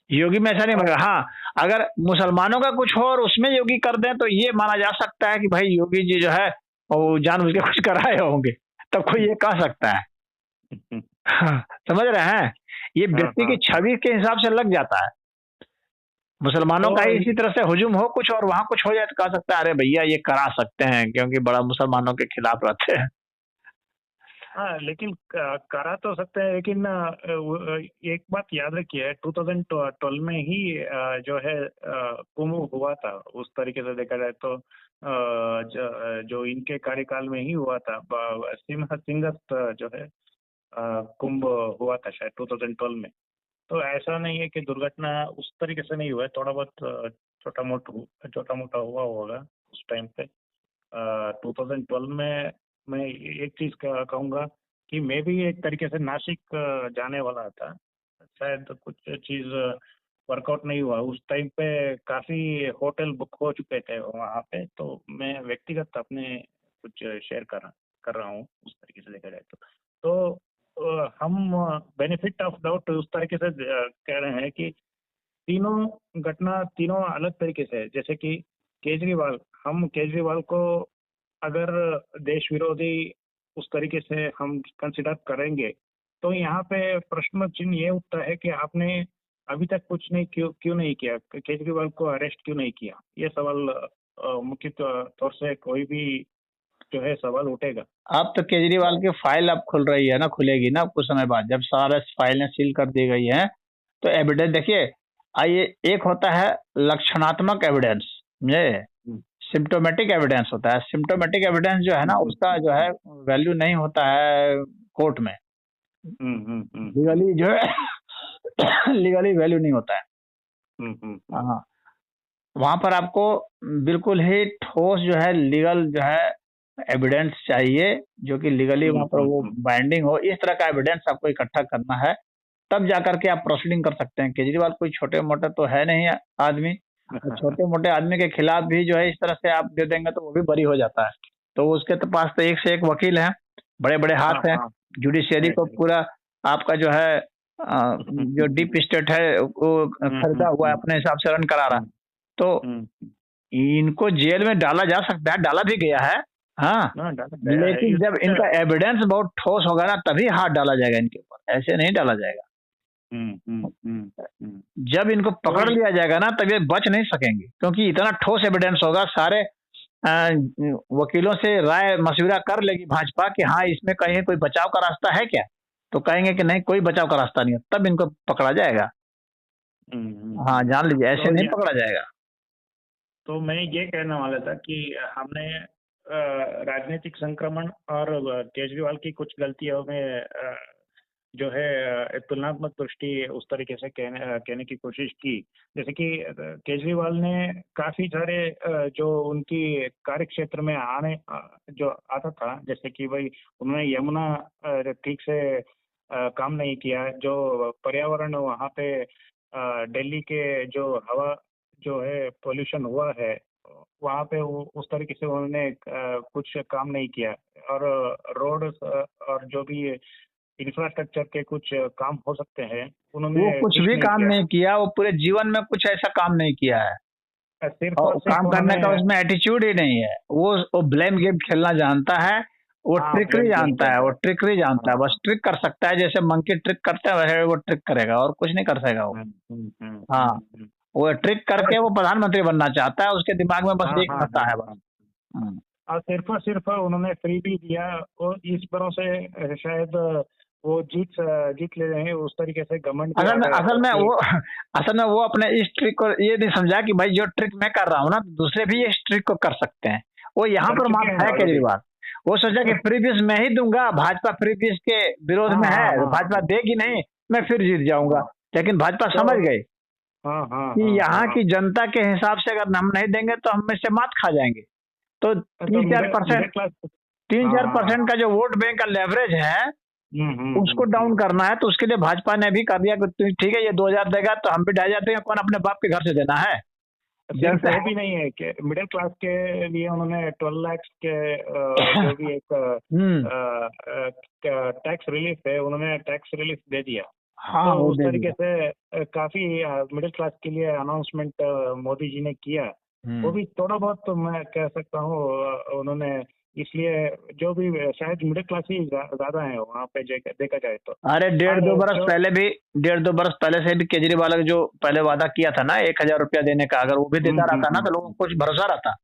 योगी में ऐसा नहीं माना। हाँ, अगर मुसलमानों का कुछ हो और उसमें योगी कर दें, तो ये माना जा सकता है कि भाई योगी जी जो है वो जानबूझ के कुछ कराए होंगे, तब कोई ये कह सकता है। हाँ, समझ रहे हैं, ये व्यक्ति की छवि के हिसाब से लग जाता है। मुसलमानों का ही इसी तरह से हुजूम हो कुछ और वहां कुछ हो जाए, तो कह सकता है अरे भैया ये करा सकते हैं, क्योंकि बड़ा मुसलमानों के खिलाफ रहते हैं। हाँ, लेकिन करा तो सकते हैं, लेकिन एक बात याद रखिए, 2012 में ही जो है कुंभ हुआ था। उस तरीके से देखा जाए तो जो इनके कार्यकाल में ही हुआ था, सिंहस्थ जो है कुंभ हुआ था शायद 2012 में। तो ऐसा नहीं है कि दुर्घटना उस तरीके से नहीं हुआ है, थोड़ा बहुत छोटा मोटा हुआ होगा उस टाइम पे। 2012 में मैं एक चीज कहूँगा कि मैं भी एक तरीके से नासिक जाने वाला था, शायद कुछ चीज वर्कआउट नहीं हुआ उस टाइम पे। काफी होटल बुक हो चुके थे वहाँ पे, तो मैं व्यक्तिगत अपने कुछ शेयर कर रहा हूँ उस तरीके से देखा जाए तो हम बेनिफिट ऑफ डाउट उस तरीके से कह रहे हैं कि तीनों घटना तीनों अलग तरीके से है। जैसे कि हम केजरीवाल को अगर देश विरोधी उस तरीके से हम कंसिडर करेंगे, तो यहाँ पे प्रश्न चिन्ह ये उठता है कि आपने अभी तक कुछ नहीं क्यों नहीं किया, केजरीवाल को अरेस्ट क्यों नहीं किया। ये सवाल मुख्य तौर से कोई भी जो है सवाल उठेगा। अब तो केजरीवाल की फाइल अब खुल रही है ना, खुलेगी ना कुछ समय बाद, जब सारे फाइलें सील कर दी गई हैं, तो एविडेंस देखिए, आइए, एक होता है लक्षणात्मक एविडेंस, ये सिम्टोमेटिक एविडेंस होता है। सिम्टोमेटिक एविडेंस जो है ना, उसका जो है वैल्यू नहीं होता है कोर्ट में, लीगली जो है लीगली वैल्यू नहीं होता है। हाँ, वहां पर आपको बिल्कुल ही ठोस जो है लीगल जो है एविडेंस चाहिए, जो कि लीगली वहां पर वो बाइंडिंग हो। इस तरह का एविडेंस आपको इकट्ठा करना है, तब जाकर के आप प्रोसीडिंग कर सकते हैं। केजरीवाल कोई छोटे मोटे तो है नहीं आदमी, छोटे मोटे आदमी के खिलाफ भी जो है इस तरह से आप दे देंगे तो वो भी बरी हो जाता है। तो उसके तो पास तो एक से एक वकील है, बड़े बड़े हाथ हैं, जुडिशियरी को पूरा आपका जो है जो डीप स्टेट है वो खरीदा हुआ है, अपने हिसाब से रन करा रहा है। तो इनको जेल में डाला जा सकता है, डाला भी गया है। हाँ, लेकिन जब इनका एविडेंस बहुत ठोस होगा ना, तभी हाथ डाला जाएगा इनके ऊपर, ऐसे नहीं डाला जाएगा। जब इनको पकड़ लिया जाएगा ना, तब ये बच नहीं सकेंगे, क्योंकि इतना ठोस एविडेंस होगा। सारे वकीलों से राय मशविरा कर लेगी भाजपा कि हाँ इसमें कहीं कोई बचाव का रास्ता है क्या, तो कहेंगे कि नहीं कोई बचाव का रास्ता नहीं है, तब इनको पकड़ा जाएगा। हाँ, जान लीजिए, ऐसे नहीं पकड़ा जाएगा। तो मैं ये कहने वाला था कि हमने राजनीतिक संक्रमण और केजरीवाल की कुछ गलतियों में जो है तुलनात्मक दृष्टि उस तरीके से कहने की कोशिश की। जैसे कि केजरीवाल ने काफी सारे जो उनकी कार्य क्षेत्र में आने जो आता था, जैसे कि भाई उन्होंने यमुना ठीक से काम नहीं किया, जो पर्यावरण वहाँ पे दिल्ली के जो हवा जो है पोल्यूशन हुआ है वहाँ पे उस तरीके से उन्होंने कुछ काम नहीं किया। और रोड और जो भी इंफ्रास्ट्रक्चर के कुछ काम हो सकते हैं, वो उन्होंने कुछ कुछ भी नहीं काम किया। नहीं किया, वो पूरे जीवन में कुछ ऐसा काम नहीं किया है सिर्फ और और सिर्फ काम करने उन्होंने, का उसमें एटीट्यूड ही नहीं है। वो ब्लेम गेम खेलना जानता है, वो हाँ, ट्रिकरी ब्लेम गेम जानता है, खेलता वो है। ट्रिकरी जानता है, बस हाँ। ट्रिक कर सकता है, जैसे मंकी ट्रिक करता है वैसे वो ट्रिक करेगा और कुछ नहीं कर सकेगा वो। हम्म, हम्म, हम्म, हाँ, हम्म। वो ट्रिक और करके वो प्रधानमंत्री बनना चाहता है, उसके दिमाग में बस हाँ, एक हाँ, नशा हाँ, है बस। हाँ। हम्म। और सिर्फ उन्होंने फ्री भी दिया, और इस तरह से शायद वो जीत ले रहे हैं, उस तरीके से घमंड भी असल आ में गया है असल में कि वो असल में वो अपने इस ट्रिक को ये नहीं समझा कि भाई जो ट्रिक मैं कर रहा हूँ ना, दूसरे भी इस ट्रिक को कर सकते हैं। वो यहाँ कर पर चुके मात हैं है ऑलरेडी। केजरीवाल। वो सोचा कि फ्री बीस मैं ही दूंगा, भाजपा फ्री बीस के विरोध हाँ, में हाँ, है, हाँ, भाजपा देगी नहीं, मैं फिर जीत जाऊंगा। हाँ। लेकिन भाजपा तो समझ गई हाँ, हाँ, कि हाँ, यहाँ हाँ। की जनता के हिसाब से अगर हम नहीं देंगे तो हम में से मात खा जाएंगे। तो तो तीन चार मिडिल मिडिल परसेंट क्लास। तीन हाँ, चार हाँ, हाँ। परसेंट का जो वोट बैंक का लेवरेज है उसको डाउन करना है, तो उसके लिए भाजपा ने भी कर दिया कि ठीक है, ये 2000 देगा तो हम भी 2500 देंगे, कौन अपने बाप के घर से देना है। सिर्फ जनता वो भी नहीं है कि मिडिल क्लास के लिए उन्होंने 12 लाख के जो भी एक हम्म। टैक्स रिलीफ है, उन्होंने टैक्स रिलीफ दे दिया। हाँ, तो वो उस दे तरीके दिया। से काफी मिडिल क्लास के लिए अनाउंसमेंट मोदी जी ने किया। वो हम्म। भी थोड़ा बहुत तो मैं कह सकता हूँ उन्होंने, इसलिए जो भी शायद मिडिल क्लास ही ज्यादा है वहाँ पे देखा जाए तो। अरे और जो 1.5 दो बरस पहले से भी केजरीवाल ने जो पहले वादा किया था ना 1000 रुपया देने का, अगर वो भी हम्म, देता हम्म, रहता ना तो लोगों को कुछ भरोसा रहता।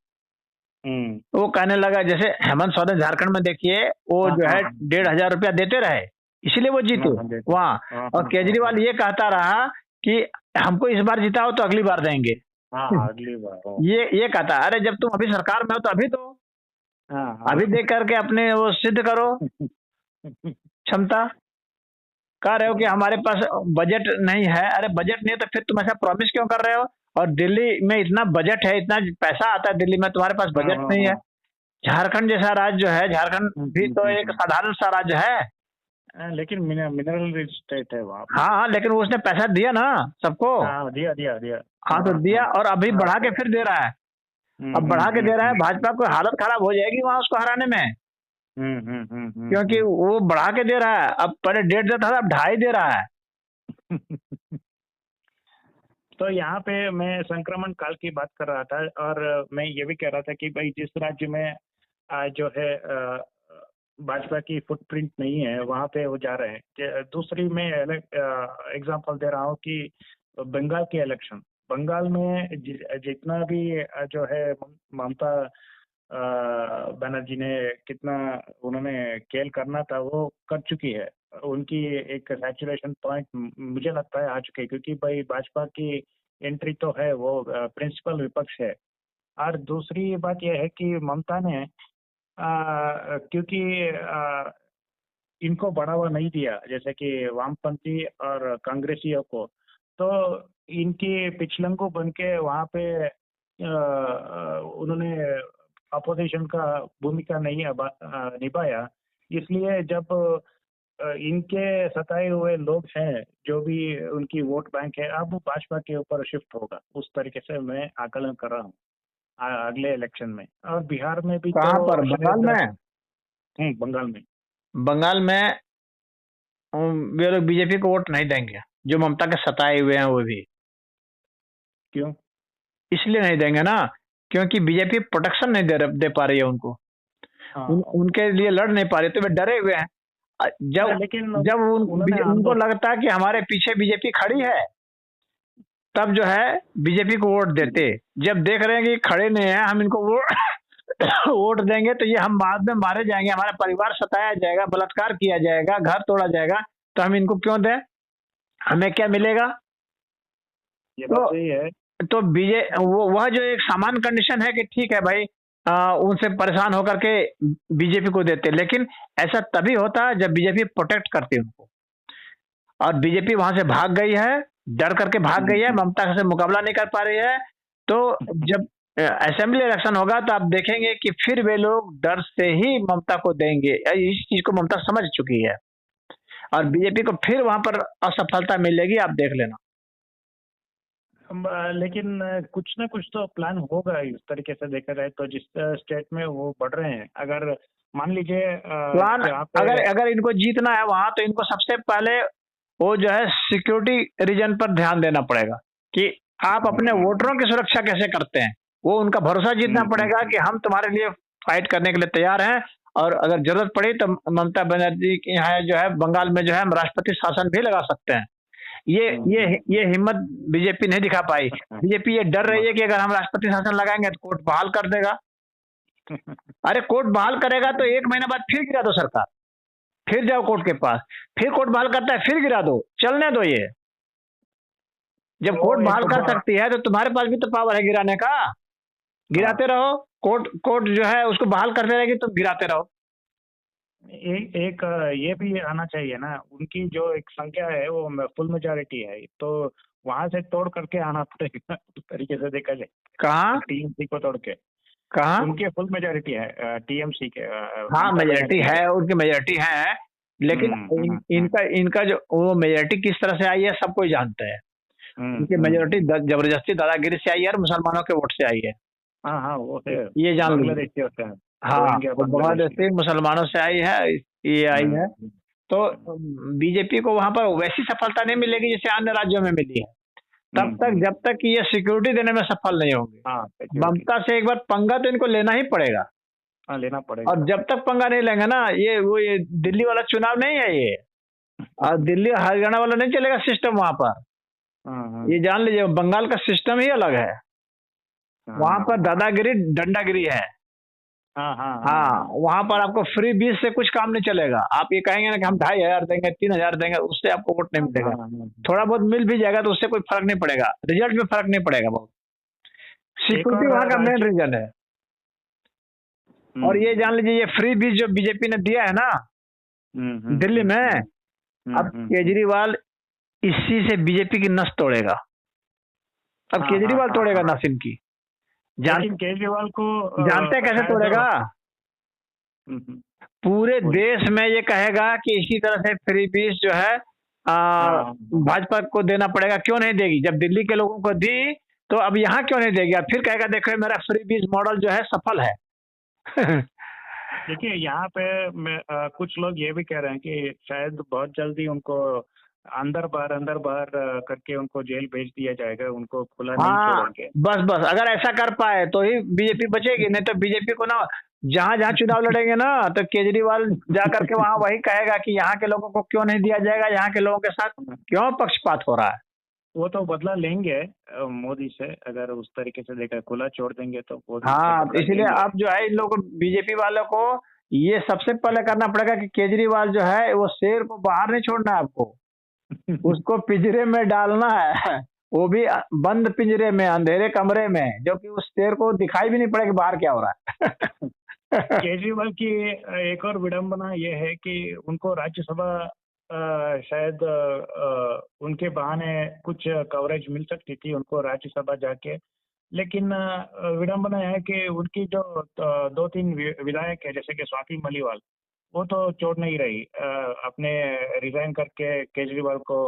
हम्म। तो वो कहने लगा, जैसे हेमंत सोरेन झारखंड में देखिए, वो हाँ, जो हाँ, है हाँ, 1500 रुपया देते रहे, इसीलिए वो जीते हाँ, हाँ, देखो। वहाँ। हाँ, और हाँ, हाँ, हाँ। केजरीवाल ये कहता रहा कि हमको इस बार जिताओ तो अगली बार देंगे। हाँ, हाँ, अगली बार हो। ये कहता, अरे जब तुम अभी सरकार में हो तो अभी तो हाँ, अभी हाँ। देख करके अपने वो सिद्ध करो क्षमता। कह रहे हो कि हमारे पास बजट नहीं है, अरे बजट नहीं है तो फिर तुम ऐसा प्रॉमिस क्यों कर रहे हो? और दिल्ली में इतना बजट है, इतना पैसा आता है दिल्ली में, तुम्हारे पास हाँ, बजट हाँ, नहीं है। हाँ। झारखंड जैसा राज्य जो है, झारखंड भी तो एक साधारण सा राज्य है। लेकिन मिनरल रिच स्टेट है वहाँ पे। हाँ हाँ, लेकिन उसने पैसा दिया ना सबको। हाँ, दिया दिया दिया। हाँ, तो हाँ, दिया हाँ, और अभी हाँ। बढ़ा के फिर दे रहा है। अब बढ़ा के दे रहा है, भाजपा को हालत खराब हो जाएगी वहां उसको हराने में, क्योंकि वो बढ़ा के दे रहा है। अब पहले 1.5 देता था, अब 2.5 दे रहा है। तो यहाँ पे मैं संक्रमण काल की बात कर रहा था, और मैं ये भी कह रहा था कि भाई जिस राज्य में जो है भाजपा की फुटप्रिंट नहीं है, वहाँ पे वो जा रहे हैं। दूसरी मैं एग्जांपल दे रहा हूँ कि बंगाल के इलेक्शन, बंगाल में जितना भी जो है ममता बनर्जी ने कितना उन्होंने खेल करना था वो कर चुकी है। उनकी एक सैचुरेशन पॉइंट मुझे लगता है आ चुके हैं, क्योंकि भाई भाजपा की एंट्री तो है, वो प्रिंसिपल विपक्ष है। और दूसरी बात यह है कि ममता ने क्योंकि इनको बढ़ावा नहीं दिया जैसे कि वामपंथी और कांग्रेसियों को, तो इनकी पिछलंगू बन के वहाँ पे उन्होंने अपोजिशन का भूमिका नहीं निभाया। इसलिए जब इनके सताए हुए लोग हैं, जो भी उनकी वोट बैंक है, अब भाजपा के ऊपर शिफ्ट होगा। उस तरीके से मैं आकलन कर रहा हूँ अगले इलेक्शन में। और बिहार में भी कहाँ पर? तो बंगाल शायद में? बंगाल में। बंगाल में वे लोग बीजेपी को वोट नहीं देंगे, जो ममता के सताए हुए हैं वो भी। क्यों? इसलिए नहीं देंगे ना, क्योंकि बीजेपी प्रोटेक्शन नहीं दे पा रही है उनको। हाँ, उनके लिए लड़ नहीं पा रही, तो वे डरे हुए हैं। जब लेकिन जब उन्होंने उनको लगता है कि हमारे पीछे बीजेपी खड़ी है, तब जो है बीजेपी को वोट देते। जब देख रहे हैं कि खड़े नहीं है, हम इनको वोट देंगे तो ये हम बाद में मारे जाएंगे, हमारा परिवार सताया जाएगा, बलात्कार किया जाएगा, घर तोड़ा जाएगा, तो हम इनको क्यों दें, हमें क्या मिलेगा? ये बात सही है। तो वह जो एक सामान्य कंडीशन है कि ठीक है भाई, उनसे परेशान होकर के बीजेपी को देते, लेकिन ऐसा तभी होता है जब बीजेपी प्रोटेक्ट करती है उनको। और बीजेपी वहां से भाग गई है, डर करके भाग गई है, ममता से मुकाबला नहीं कर पा रही है। तो जब असेंबली इलेक्शन होगा तो आप देखेंगे कि फिर वे लोग डर से ही ममता को देंगे। इस चीज को ममता समझ चुकी है और बीजेपी को फिर वहां पर असफलता मिलेगी, आप देख लेना। लेकिन कुछ ना कुछ तो प्लान होगा इस तरीके से देखा जाए तो, जिस स्टेट में वो बढ़ रहे हैं। अगर मान लीजिए प्लान जहाँ पे अगर अगर इनको जीतना है वहां, तो इनको सबसे पहले वो जो है सिक्योरिटी रीजन पर ध्यान देना पड़ेगा कि आप अपने वोटरों की सुरक्षा कैसे करते हैं। वो उनका भरोसा जीतना पड़ेगा कि हम तुम्हारे लिए फाइट करने के लिए तैयार हैं, और अगर जरूरत पड़ी तो ममता बनर्जी के यहाँ जो है बंगाल में जो है हम राष्ट्रपति शासन भी लगा सकते हैं। ये हिम्मत बीजेपी नहीं दिखा पाई। बीजेपी ये डर रही है कि अगर हम राष्ट्रपति शासन लगाएंगे तो कोर्ट बहाल कर देगा। अरे कोर्ट बहाल करेगा तो 1 महीना बाद फिर गिरा दो सरकार, फिर जाओ कोर्ट के पास, फिर कोर्ट बहाल करता है फिर गिरा दो, चलने दो ये। जब कोर्ट बहाल कर सकती है तो तुम्हारे पास भी तो पावर है गिराने का, गिराते रहो। कोर्ट जो है उसको बहाल करते रहेगी, तुम गिराते रहो। एक ये भी आना चाहिए ना, उनकी जो एक संख्या है वो फुल मेजॉरिटी है, तो वहां से तोड़ करके आना पड़ेगा उस तरीके से देखा जाए। कहाँ टीएमसी को तोड़ के, कहाँ उनके फुल मेजॉरिटी है टीएमसी के। हाँ मेजॉरिटी है, उनकी मेजॉरिटी है, लेकिन इनका जो वो मेजॉरिटी किस तरह से आई है सब कोई जानते हैं। उनकी मेजॉरिटी जबरदस्ती दादागिरी से आई है और मुसलमानों के वोट से आई है। हाँ वो है, ये जान लो। होते हैं। हाँ बांग्लादेशी मुसलमानों से आई है, ये आई है। तो बीजेपी को वहां पर वैसी सफलता नहीं मिलेगी जैसे अन्य राज्यों में मिली है, तब तक जब तक कि ये सिक्योरिटी देने में सफल नहीं होंगे। ममता से एक बार पंगा तो इनको लेना ही पड़ेगा। लेना पड़ेगा। और जब तक पंगा नहीं लेंगे ना, ये दिल्ली वाला चुनाव नहीं है ये, और दिल्ली हरियाणा वाला नहीं चलेगा सिस्टम वहां पर। ये जान लीजिए बंगाल का सिस्टम ही अलग है। वहां पर दादागिरी डंडागिरी है। हाँ वहां पर आपको फ्री बीज से कुछ काम नहीं चलेगा। आप ये कहेंगे ना कि हम 2500 देंगे 3000 देंगे, उससे आपको वोट नहीं मिलेगा। थोड़ा बहुत मिल भी जाएगा तो उससे कोई फर्क नहीं पड़ेगा, रिजल्ट में फर्क नहीं पड़ेगा बहुत। सिक्योरिटी वहां का मेन रीजन है। और ये जान लीजिए ये फ्री बीज जो बीजेपी ने दिया है ना दिल्ली में, अब केजरीवाल इसी से बीजेपी की नस तोड़ेगा। अब केजरीवाल तोड़ेगा नस इनकी। केजरीवाल को जानते कैसे तोड़ेगा? पूरे देश में ये कहेगा कि इसी तरह से फ्री बीज जो है भाजपा को देना पड़ेगा। क्यों नहीं देगी? जब दिल्ली के लोगों को दी तो अब यहाँ क्यों नहीं देगी? फिर कहेगा देखो मेरा फ्री बीज मॉडल जो है सफल है। देखिए यहाँ पे कुछ लोग ये भी कह रहे हैं कि शायद बहुत जल्दी उनको अंदर बाहर करके उनको जेल भेज दिया जाएगा, उनको खुला नहीं छोड़ेंगे। बस अगर ऐसा कर पाए तो ही बीजेपी बचेगी, नहीं तो बीजेपी को ना जहाँ चुनाव लड़ेंगे ना तो केजरीवाल जा करके वहाँ वही कहेगा कि यहाँ के लोगों को क्यों नहीं दिया जाएगा, यहाँ के लोगों के साथ क्यों पक्षपात हो रहा है। वो तो बदला लेंगे मोदी से, अगर उस तरीके से देखा खुला छोड़ देंगे तो। हाँ इसीलिए अब जो है इन लोगों बीजेपी वालों को ये सबसे पहले करना पड़ेगा कि केजरीवाल जो है वो शेर को बाहर नहीं छोड़ना है आपको, उसको पिंजरे में डालना है, वो भी बंद पिंजरे में, अंधेरे कमरे में, जो कि उस शेर को दिखाई भी नहीं पड़े कि बाहर क्या हो रहा है। केजरीवाल की एक और विडंबना ये है कि उनको राज्यसभा शायद उनके बहाने कुछ कवरेज मिल सकती थी उनको राज्यसभा जाके, लेकिन विडंबना है कि उनकी जो 2-3 विधायक है जैसे कि स्वाति मलिवाल, वो तो छोड़ नहीं रही अपने रिजाइन करके केजरीवाल को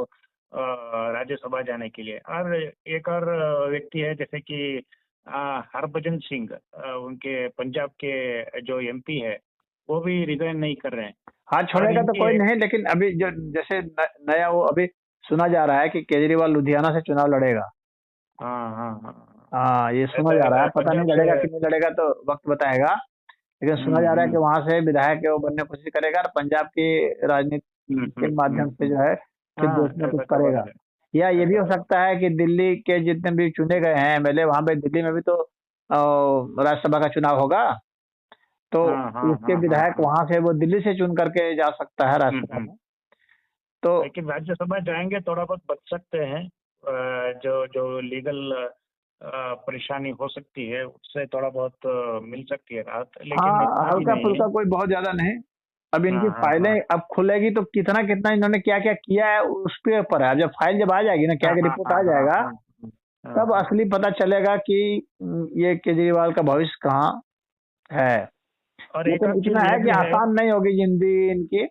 राज्यसभा जाने के लिए। और एक और व्यक्ति है जैसे कि हरभजन सिंह, उनके पंजाब के जो एमपी है, वो भी रिजाइन नहीं कर रहे हैं। हाँ छोड़ेगा तो कोई नहीं, लेकिन अभी जो जैसे नया वो अभी सुना जा रहा है कि केजरीवाल लुधियाना से चुनाव लड़ेगा। हाँ ये सुना जा रहा है, पता नहीं लड़ेगा कि नहीं लड़ेगा तो वक्त बताएगा, लेकिन सुना जा रहा है कि वहां से विधायक वो बनने की कोशिश करेगा और पंजाब की राजनीति के माध्यम से जो है कुछ करेगा। या ये भी हो सकता है कि दिल्ली के जितने भी चुने गए हैं एमएलए, वहां पे दिल्ली में भी तो राज्यसभा का चुनाव होगा, तो उसके विधायक वहां से वो दिल्ली से चुन करके जा सकता है राज्यसभा में। तो लेकिन राज्यसभा जाएंगे थोड़ा बहुत बच सकते हैं, जो लीगल परेशानी हो सकती है उससे थोड़ा बहुत मिल सकती है राहत, लेकिन हल्का फुल्का कोई बहुत ज्यादा नहीं। अब इनकी फाइलें अब खुलेगी तो कितना इन्होंने क्या क्या किया है उसके ऊपर है। जब फाइल जब आ जाएगी ना, क्या रिपोर्ट आ जाएगा, तब असली पता चलेगा कि ये केजरीवाल का भविष्य कहाँ है। और लेकिन इतना है कि आसान नहीं होगी जिंदगी इनकी।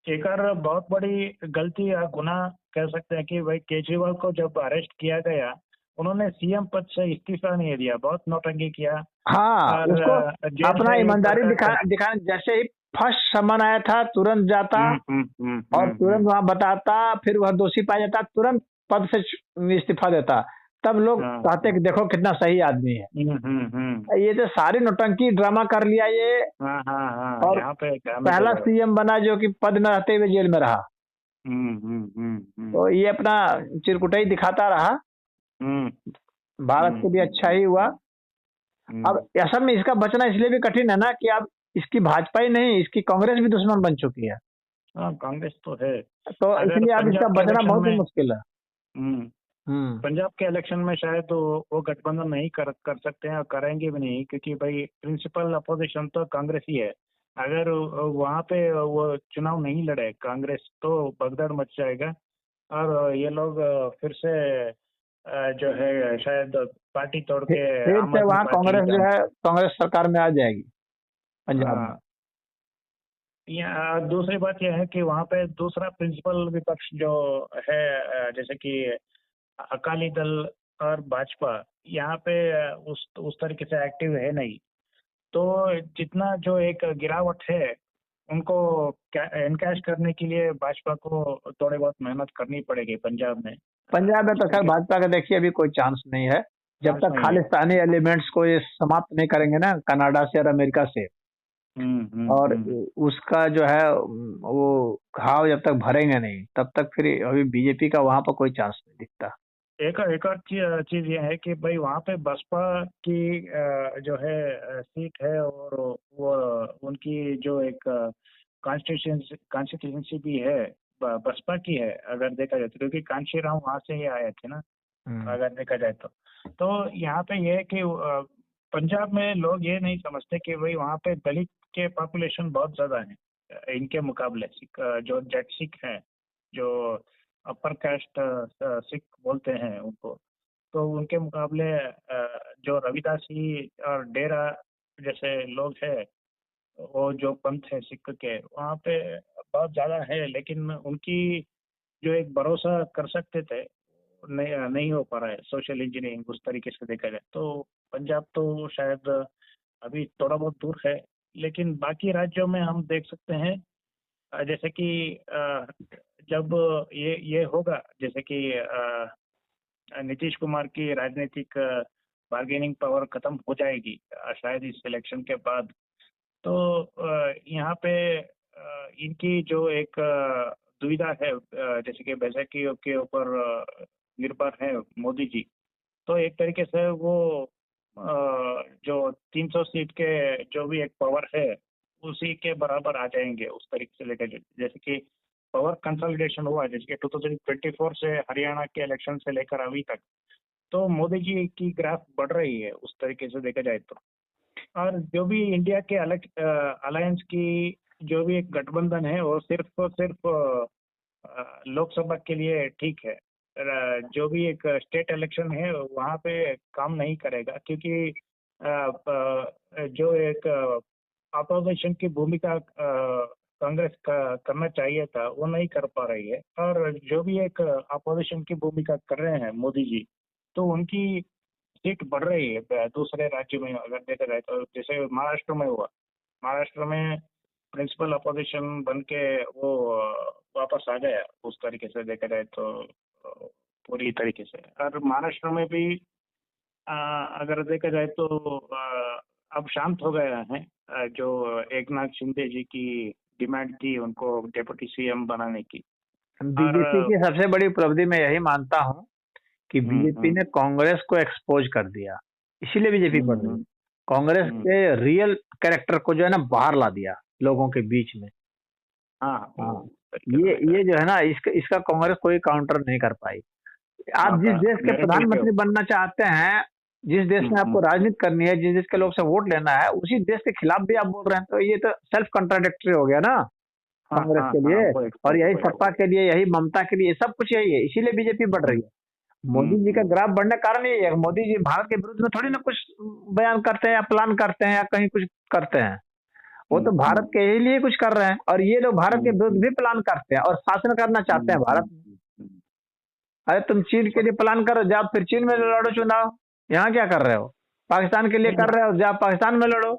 एक और बहुत बड़ी गलती या गुनाह कह सकते हैं कि भाई केजरीवाल को जब अरेस्ट किया गया, उन्होंने सीएम पद से इस्तीफा नहीं दिया, बहुत नौटंकी किया हाँ, और उसको जेल अपना से ही ईमानदारी बर्खास्त कर दिखा जैसे ही फर्स्ट समन आया था तुरंत जाता और हम्म। तुरंत वहां बताता, फिर वह दोषी पाया जाता, तुरंत पद से इस्तीफा देता। तब लोग हाँ कहते कि देखो कितना सही आदमी है। हम्म। ये तो सारी नौटंकी ड्रामा कर लिया ये। हाँ और यहाँ पे क्या मैं पहला बोल रहा हूँ। सीएम बना जो कि पद में रहते हुए जेल में रहा। तो ये अपना चिरकुटाई दिखाता रहा। हम्म भारत के लिए अच्छा ही हुआ। अब असल में इसका बचना इसलिए भी कठिन है ना कि अब इसकी भाजपा ही नहीं, इसकी कांग्रेस भी दुश्मन बन चुकी है। हाँ कांग्रेस तो है। तो अगर इसलिए अब इसका पंजाब के बचना इलेक्शन बहुत ही में मुश्किल है। हम्म, हम्म। पंजाब के इलेक्शन में शायद वो गठबंधन नहीं कर सकते हैं और करेंगे भी नहीं, क्योंकि भाई प्रिंसिपल अपोजिशन तो कांग्रेस ही है। अगर वहाँ पे वो चुनाव नहीं लड़े कांग्रेस तो भगदड़ मच जाएगा और ये लोग फिर से जो है शायद पार्टी तोड़ के फिर आम से आदमी वहाँ पार्टी कांग्रेस जो है कांग्रेस सरकार में आ जाएगी पंजाब में। दूसरी बात यह है कि वहाँ पे दूसरा प्रिंसिपल विपक्ष जो है जैसे कि अकाली दल और भाजपा यहाँ पे उस तरीके से एक्टिव है नहीं। तो जितना जो एक गिरावट है उनको एनकैश करने के लिए भाजपा को थोड़ी बहुत मेहनत करनी पड़ेगी पंजाब में। पंजाब में तो खैर क्योंकि भाजपा का देखिए अभी कोई चांस नहीं है जब चांस तक नहीं है। खालिस्तानी एलिमेंट्स को ये समाप्त नहीं करेंगे ना कनाडा से और अमेरिका से। और उसका जो है वो घाव जब तक भरेंगे नहीं तब तक फिर अभी बीजेपी का वहां पर कोई चांस नहीं दिखता। एक और चीज ये है कि भाई वहाँ पे बसपा की जो है सीट है और वो उनकी जो एक कॉन्स्टिट्यूंसी भी है बसपा की है अगर देखा जाए तो, क्योंकि कांशी राव वहाँ से ही आए थे ना अगर देखा जाए तो यहाँ पे ये है कि पंजाब में लोग ये नहीं समझते कि भाई वहाँ पे दलित के पॉपुलेशन बहुत ज्यादा है इनके मुकाबले। जो जट सिख हैं, जो अपर कास्ट सिख बोलते हैं उनको, तो उनके मुकाबले जो रविदासी और डेरा जैसे लोग हैं, वो जो पंथ है सिख के वहाँ पे बहुत ज्यादा है, लेकिन उनकी जो एक भरोसा कर सकते थे नहीं हो पा रहा है। सोशल इंजीनियरिंग उस तरीके से देखा जाए तो पंजाब तो शायद अभी थोड़ा बहुत दूर है, लेकिन बाकी राज्यों में हम देख सकते हैं जैसे कि जब ये होगा, जैसे कि नीतीश कुमार की राजनीतिक बार्गेनिंग पावर खत्म हो जाएगी शायद इस इलेक्शन के बाद। तो यहाँ पे इनकी जो एक दुविधा है जैसे कि बैसाखी के ऊपर निर्भर है मोदी जी, तो एक तरीके से वो जो 300 सीट के जो भी एक पावर है उसी के बराबर आ जाएंगे उस तरीके से लेकर। जैसे कि पावर कंसोलिडेशन हुआ जैसे कि 2024 से हरियाणा के इलेक्शन से लेकर अभी तक, तो मोदी जी की ग्राफ बढ़ रही है उस तरीके से देखा जाए तो। और जो भी इंडिया के अलग अलायंस की जो भी एक गठबंधन है वो सिर्फ और सिर्फ लोकसभा के लिए ठीक है। जो भी एक स्टेट इलेक्शन है वहाँ पे काम नहीं करेगा, क्योंकि जो एक अपोजिशन की भूमिका कांग्रेस का करना चाहिए था वो नहीं कर पा रही है। और जो भी एक अपोजिशन की भूमिका कर रहे हैं मोदी जी, तो उनकी सीट बढ़ रही है दूसरे राज्य में अगर देखा जाए तो। जैसे महाराष्ट्र में हुआ, महाराष्ट्र में प्रिंसिपल अपोजिशन बन के वो वापस आ गया उस तरीके से देखा जाए तो पूरी तरीके से। और महाराष्ट्र में भी अगर देखा जाए तो अब शांत हो गया है। जो एकनाथ शिंदे जी की डिमांड थी उनको डेप्यूटी सीएम बनाने की। बीजेपी की सबसे बड़ी उपलब्धि मैं यही मानता हूँ कि बीजेपी ने कांग्रेस को एक्सपोज कर दिया, इसीलिए बीजेपी बढ़ रही है। कांग्रेस के रियल कैरेक्टर को जो है ना बाहर ला दिया लोगों के बीच में। हाँ, ये जो है ना इसका कांग्रेस कोई काउंटर नहीं कर पाई। आप जिस देश के प्रधानमंत्री बनना चाहते हैं, जिस देश में आपको राजनीति करनी है, जिस देश के लोग से वोट लेना है, उसी देश के खिलाफ भी आप बोल रहे हैं, तो ये तो सेल्फ कंट्राडिक्टरी हो गया ना कांग्रेस के लिए। और यही सत्ता के लिए, यही ममता के लिए, सब कुछ यही है, इसीलिए बीजेपी बढ़ रही है। मोदी जी का ग्राफ बढ़ने का कारण यही है। मोदी जी भारत के विरुद्ध में थोड़ी ना कुछ बयान करते हैं या प्लान करते हैं या कहीं कुछ करते हैं। वो तो भारत के ही लिए कुछ कर रहे हैं, और ये लोग भारत के विरुद्ध भी प्लान करते हैं और शासन करना चाहते हैं भारत में। अरे तुम चीन के लिए प्लान करो, जाओ फिर चीन में लड़ो चुनाव। यहाँ क्या कर रहे हो? पाकिस्तान के लिए कर रहे हो, जाओ पाकिस्तान में लड़ो।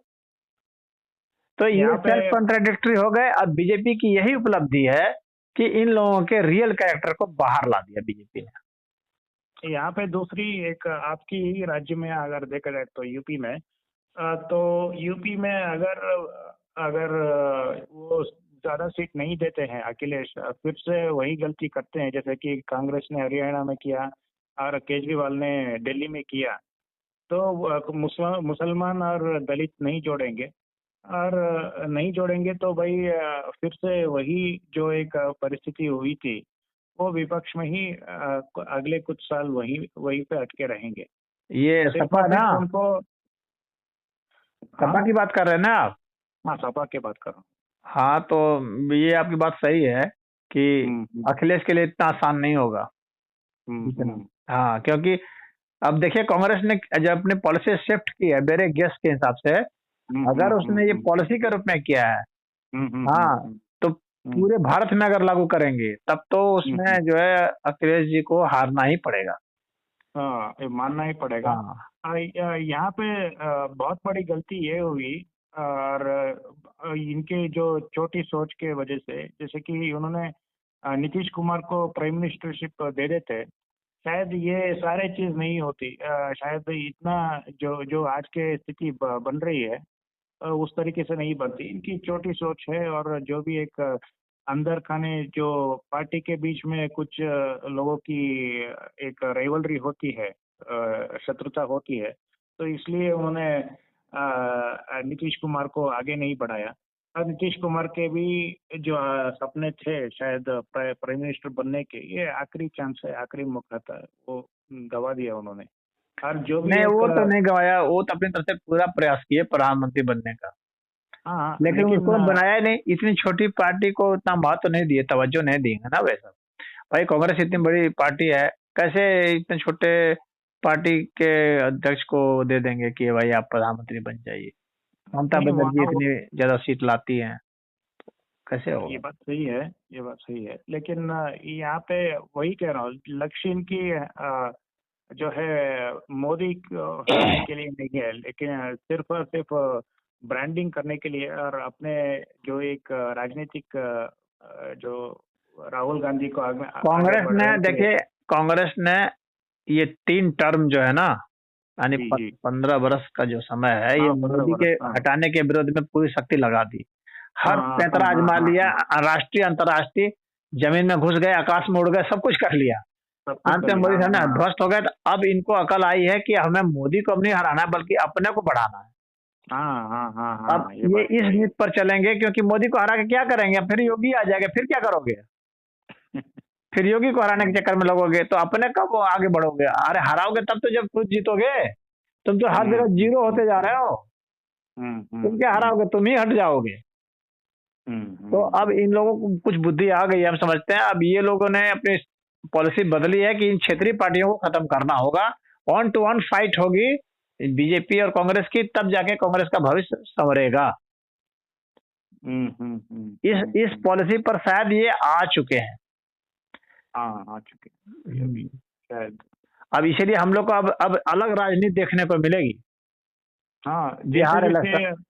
तो ये यहाँ पे सेल्फ कॉन्ट्राडिक्टरी हो गए। और बीजेपी की यही उपलब्धि है कि इन लोगों के रियल कैरेक्टर को बाहर ला दिया बीजेपी ने। यहाँ पे दूसरी एक आपकी ही राज्य में अगर देखा जाए तो यूपी में, तो यूपी में अगर अगर वो ज्यादा सीट नहीं देते हैं अखिलेश, फिर से वही गलती करते हैं जैसे कि कांग्रेस ने हरियाणा में किया और केजरीवाल ने दिल्ली में किया। तो मुसलमान और दलित नहीं जोड़ेंगे, और नहीं जोड़ेंगे तो भाई फिर से वही जो एक परिस्थिति हुई थी, वो विपक्ष में ही अगले कुछ साल वही पे अटके रहेंगे। ये सिर्फ सपा और ना, सिर्फ उनको, सपा की बात कर रहे हैं ना आप? हाँ सपा की बात कर रहा हूँ। हाँ, तो ये आपकी बात सही है कि अखिलेश के लिए इतना आसान नहीं होगा इतना। हाँ, क्योंकि अब देखिए कांग्रेस ने जब अपने पॉलिसी शिफ्ट की है मेरे गेस के हिसाब से, अगर उसने ये पॉलिसी के रूप में किया है, हाँ, तो पूरे भारत में अगर लागू करेंगे तब तो उसमें जो है अखिलेश जी को हारना ही पड़ेगा। हाँ, ये मानना ही पड़ेगा। यहाँ पे बहुत बड़ी गलती ये हुई, और इनके जो छोटी सोच के वजह से, जैसे कि उन्होंने नीतीश कुमार को प्राइम मिनिस्टरशिप दे देते, शायद ये सारे चीज नहीं होती। शायद इतना जो जो आज के स्थिति बन रही है उस तरीके से नहीं बनती। इनकी छोटी सोच है, और जो भी एक अंदर खाने जो पार्टी के बीच में कुछ लोगों की एक राइवलरी होती है, शत्रुता होती है, तो इसलिए उन्होंने नीतीश कुमार को आगे नहीं बढ़ाया। और नीतीश कुमार के भी जो सपने थे शायद प्राइम मिनिस्टर बनने के, ये आखिरी चांस है, आखिरी मौका था, वो गवा दिया उन्होंने। और जो भी नहीं, एक, वो तो नहीं गवाया, वो तो अपनी तरफ से पूरा प्रयास किए प्रधानमंत्री बनने का, हाँ लेकिन उसको बनाया ही नहीं। इतनी छोटी पार्टी को इतना महत्व नहीं दिए, तवज्जो नहीं देंगे ना वैसा। भाई कांग्रेस इतनी बड़ी पार्टी है, कैसे इतने छोटे पार्टी के अध्यक्ष को दे देंगे कि भाई आप प्रधानमंत्री बन जाइए? ममता नहीं बनर्जी वहाँ इतनी ज्यादा सीट लाती हैं, कैसे ये होगा? बात सही है, ये बात सही है, लेकिन यहाँ पे वही कह रहा हूँ, लक्ष्य इनकी जो है मोदी को हराने के लिए नहीं है, लेकिन सिर्फ और सिर्फ ब्रांडिंग करने के लिए, और अपने जो एक राजनीतिक जो राहुल गांधी को आगे कांग्रेस ने, बढ़ाने के लिए। देखिए कांग्रेस ने ये 3 टर्म जो है ना, यानी जी जी, 15 बरस का जो समय है, ये हाँ 15 मोदी वर्ष, के हाँ हटाने के विरोध में पूरी शक्ति लगा दी। हाँ हर हाँ हाँ पैंतरा हाँ आजमा हाँ लिया, हाँ, राष्ट्रीय अंतर्राष्ट्रीय, जमीन में घुस गए, आकाश में उड़ गए, सब कुछ कर लिया। सब कुछ अंत कर में लिया, मोदी हाँ साहब ने हाँ ध्वस्त हो गए। तो अब इनको अकल आई है कि हमें मोदी को अब नहीं हराना है, बल्कि अपने को बढ़ाना है। हाँ हाँ हाँ अब हाँ, ये ये बात इस सही नीति पर चलेंगे, क्योंकि मोदी को हरा के क्या करेंगे? फिर योगी आ जाएगा, फिर क्या करोगे? है। फिर योगी को हराने के चक्कर में लगोगे तो अपने कब आगे बढ़ोगे? अरे हराओगे तब तो जब खुद जीतोगे। तुम तो हर जगह जीरो होते जा रहे हो। तुम क्या हराओगे? तुम ही हट जाओगे। तो अब इन लोगों को कुछ बुद्धि आ गई है, हम समझते हैं। अब ये लोगों ने अपनी पॉलिसी बदली है कि इन क्षेत्रीय पार्टियों को खत्म करना होगा। 1 to 1 फाइट होगी बीजेपी और कांग्रेस की, तब जाके कांग्रेस का भविष्य संवरेगा। इस पॉलिसी पर शायद ये आ चुके हैं। हाँ आ चुके हैं अभी शायद। अब इसीलिए हम लोग को अब अलग राजनीति देखने को मिलेगी। हाँ जैसे बिहार जैसे, इलेक्शन,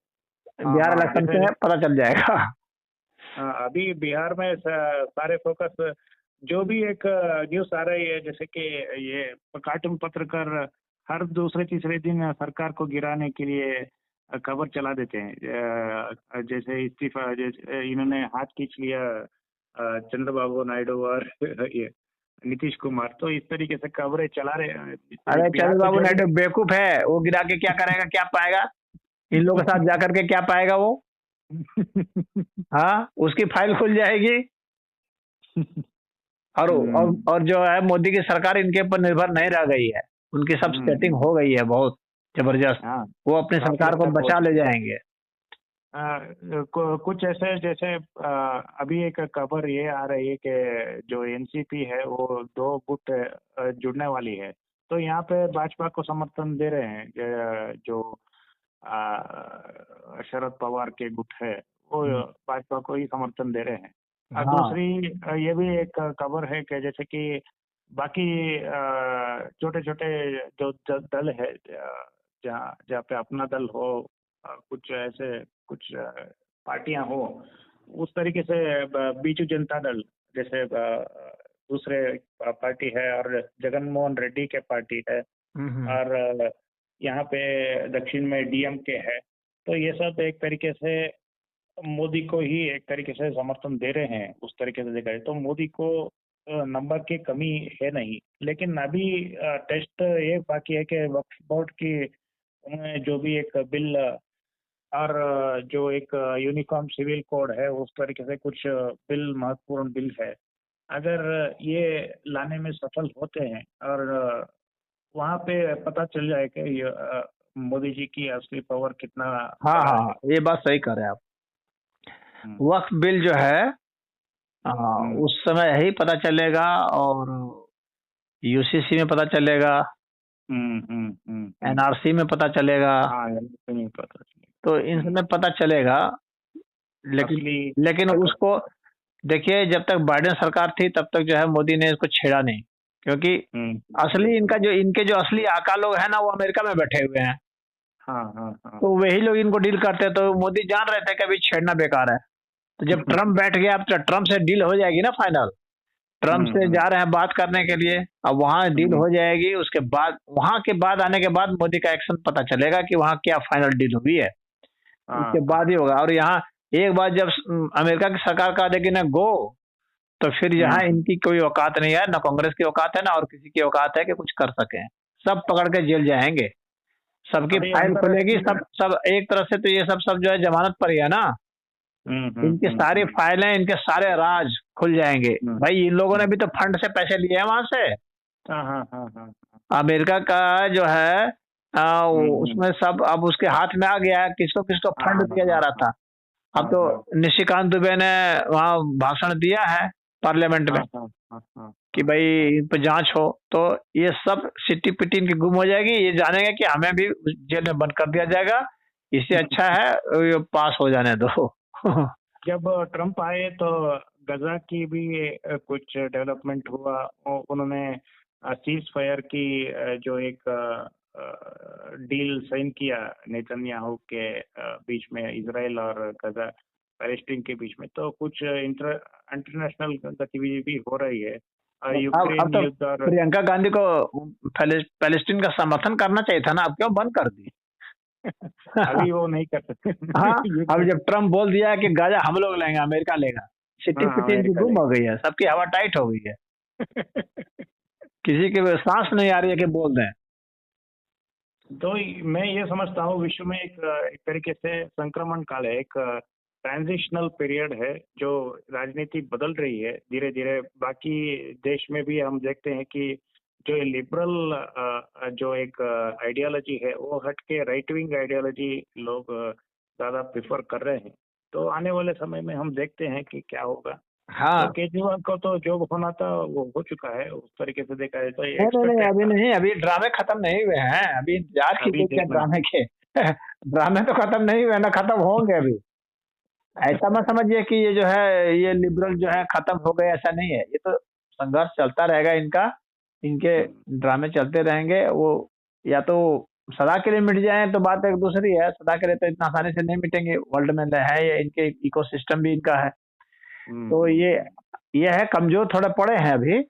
हाँ बिहार हाँ इलेक्शन जैसे से पता चल जाएगा। अभी बिहार में सारे फोकस जो भी एक न्यूज आ रही है, जैसे कि ये कार्टून पत्रकार हर दूसरे तीसरे दिन सरकार को गिराने के लिए खबर चला देते हैं। जैसे इस्तीफा, जैसे इन्होंने हाथ खींच लिया चंद्रबाबू नायडू और ये नीतीश कुमार, तो इस तरीके से खबरें चला रहे हैं। अरे बिहार में चंद्रबाबू जो नायडू बेवकूफ है, वो गिरा के क्या करेगा, क्या पाएगा? इन लोगों के साथ जाकर के क्या पाएगा वो? हाँ, उसकी फाइल खुल जाएगी। और जो है मोदी की सरकार इनके ऊपर निर्भर नहीं रह गई है, उनकी सब सेटिंग हो गई है बहुत जबरदस्त। हाँ, वो अपनी सरकार को बचा ले जाएंगे। कुछ ऐसे जैसे अभी एक खबर ये आ रही है कि जो एनसीपी है वो 2 गुट जुड़ने वाली है, तो यहाँ पे भाजपा को समर्थन दे रहे हैं जो शरद पवार के गुट है वो भाजपा को ही समर्थन दे रहे हैं। और हाँ दूसरी ये भी एक खबर है कि जैसे कि बाकी छोटे छोटे जो दल है जहाँ जहाँ पे अपना दल हो, कुछ ऐसे कुछ पार्टियां हो, उस तरीके से बीजू जनता दल जैसे दूसरे पार्टी है, और जगनमोहन रेड्डी के पार्टी है, और यहाँ पे दक्षिण में डीएमके है। तो ये सब एक तरीके से मोदी को ही एक तरीके से समर्थन दे रहे हैं। उस तरीके से देखा जाए तो मोदी को नंबर की कमी है नहीं, लेकिन अभी टेस्ट ये बाकी है कि वक्फ बोर्ड की उन्होंने जो भी एक बिल और जो एक यूनिफॉर्म सिविल कोड है, उस तरीके से कुछ बिल, महत्वपूर्ण बिल है, अगर ये लाने में सफल होते हैं और वहाँ पे पता चल जाए कि मोदी जी की असली पावर कितना हाँ बड़ा हाँ, है। ये बात सही कह रहे हैं आप। वक्फ बिल जो है उस समय ही पता चलेगा, और यूसीसी में पता चलेगा, एनआरसी में पता चलेगा। हाँ, नहीं पता चलेगा। तो इन समय पता चलेगा, लेकिन उसको देखिए, जब तक बाइडेन सरकार थी तब तक जो है मोदी ने इसको छेड़ा नहीं, क्योंकि असली इनके जो असली आका लोग हैं ना, वो अमेरिका में बैठे हुए हैं। हाँ। तो वही लोग इनको डील करते हैं। तो मोदी जान रहे थे कि अभी छेड़ना बेकार है। तो जब ट्रम्प बैठ गया, अब तो ट्रम्प से डील हो जाएगी ना फाइनल। ट्रम्प से जा रहे हैं बात करने के लिए, अब वहां डील हो जाएगी। उसके बाद वहां के बाद आने के बाद मोदी का एक्शन पता चलेगा कि वहां क्या फाइनल डील हुई है। उसके बाद ही होगा। और यहाँ एक बार जब अमेरिका की सरकार कहा देगी ना गो, तो फिर यहाँ इनकी कोई औकात नहीं है, ना कांग्रेस की औकात है, ना और किसी की औकात है कि कुछ कर सके। सब पकड़ के जेल जाएंगे, सबकी फाइल खुलेगी। सब एक तरह से तो ये सब जो है जमानत पर ही है ना। इनकी सारी फाइलें, इनके सारे राज खुल जाएंगे। भाई इन लोगों ने भी तो फंड से पैसे लिए हैं वहां से। अमेरिका का जो है उसमें सब अब उसके हाथ में आ गया है, किसको किसको फंड दिया जा रहा था। अब तो निशिकांत दुबे ने वहाँ भाषण दिया है पार्लियामेंट में कि भाई इन पर जांच हो। तो ये सब सिट्टी पिट्टी इनकी गुम हो जाएगी। ये जानेंगे कि हमें भी जेल में बंद कर दिया जाएगा। इससे अच्छा है ये पास हो जाने दो। जब ट्रम्प आए तो गजा की भी कुछ डेवलपमेंट हुआ। उन्होंने सीज फायर की जो एक डील साइन किया नेतन्याहू के बीच में, इजराइल और गजा पैलेस्टीन के बीच में। तो कुछ इंटरनेशनल गतिविधि भी हो रही है। अब तो प्रियंका गांधी को पैलेस्टीन का समर्थन करना चाहिए था ना, अब क्यों बंद कर दी? अभी वो नहीं कर सकते। हाँ, अब जब ट्रम्प बोल दिया है कि गाजा हम लोग लेंगे, अमेरिका लेगा, सिट्टी पिट्टी इनकी गुम हो गई है, सबकी हवा टाइट हो गई है। किसी की सांस नहीं आ रही है कि बोल दें। तो मैं ये समझता हूँ विश्व में एक तरीके से संक्रमण काल है, एक ट्रांजिशनल पीरियड है, जो राजनीति बदल रही है धीरे धीरे। बाकी देश में भी हम देखते हैं कि जो लिबरल जो एक आइडियोलॉजी है वो हट के राइट विंग आइडियोलॉजी लोग ज्यादा प्रिफर कर रहे हैं। तो आने वाले समय में हम देखते हैं कि क्या होगा। हाँ, तो केजरीवाल को तो जो होना था वो हो चुका है। उस तरीके से देखा जाए तो नहीं, अभी ड्रामे खत्म नहीं हुए हैं। अभी इंतजार कीजिए ड्रामे के। ड्रामे तो खत्म नहीं हुए ना, खत्म होंगे अभी। ऐसा मत समझिए कि ये जो है ये लिबरल जो है खत्म हो गए, ऐसा नहीं है। ये तो संघर्ष चलता रहेगा इनका, इनके ड्रामे चलते रहेंगे। वो या तो सदा के लिए मिट जाए तो बात एक दूसरी है, सदा के लिए तो इतना आसानी से नहीं मिटेंगे। वर्ल्ड में है ये, इनके इकोसिस्टम भी इनका है। तो ये है, कमजोर थोड़े पड़े हैं अभी।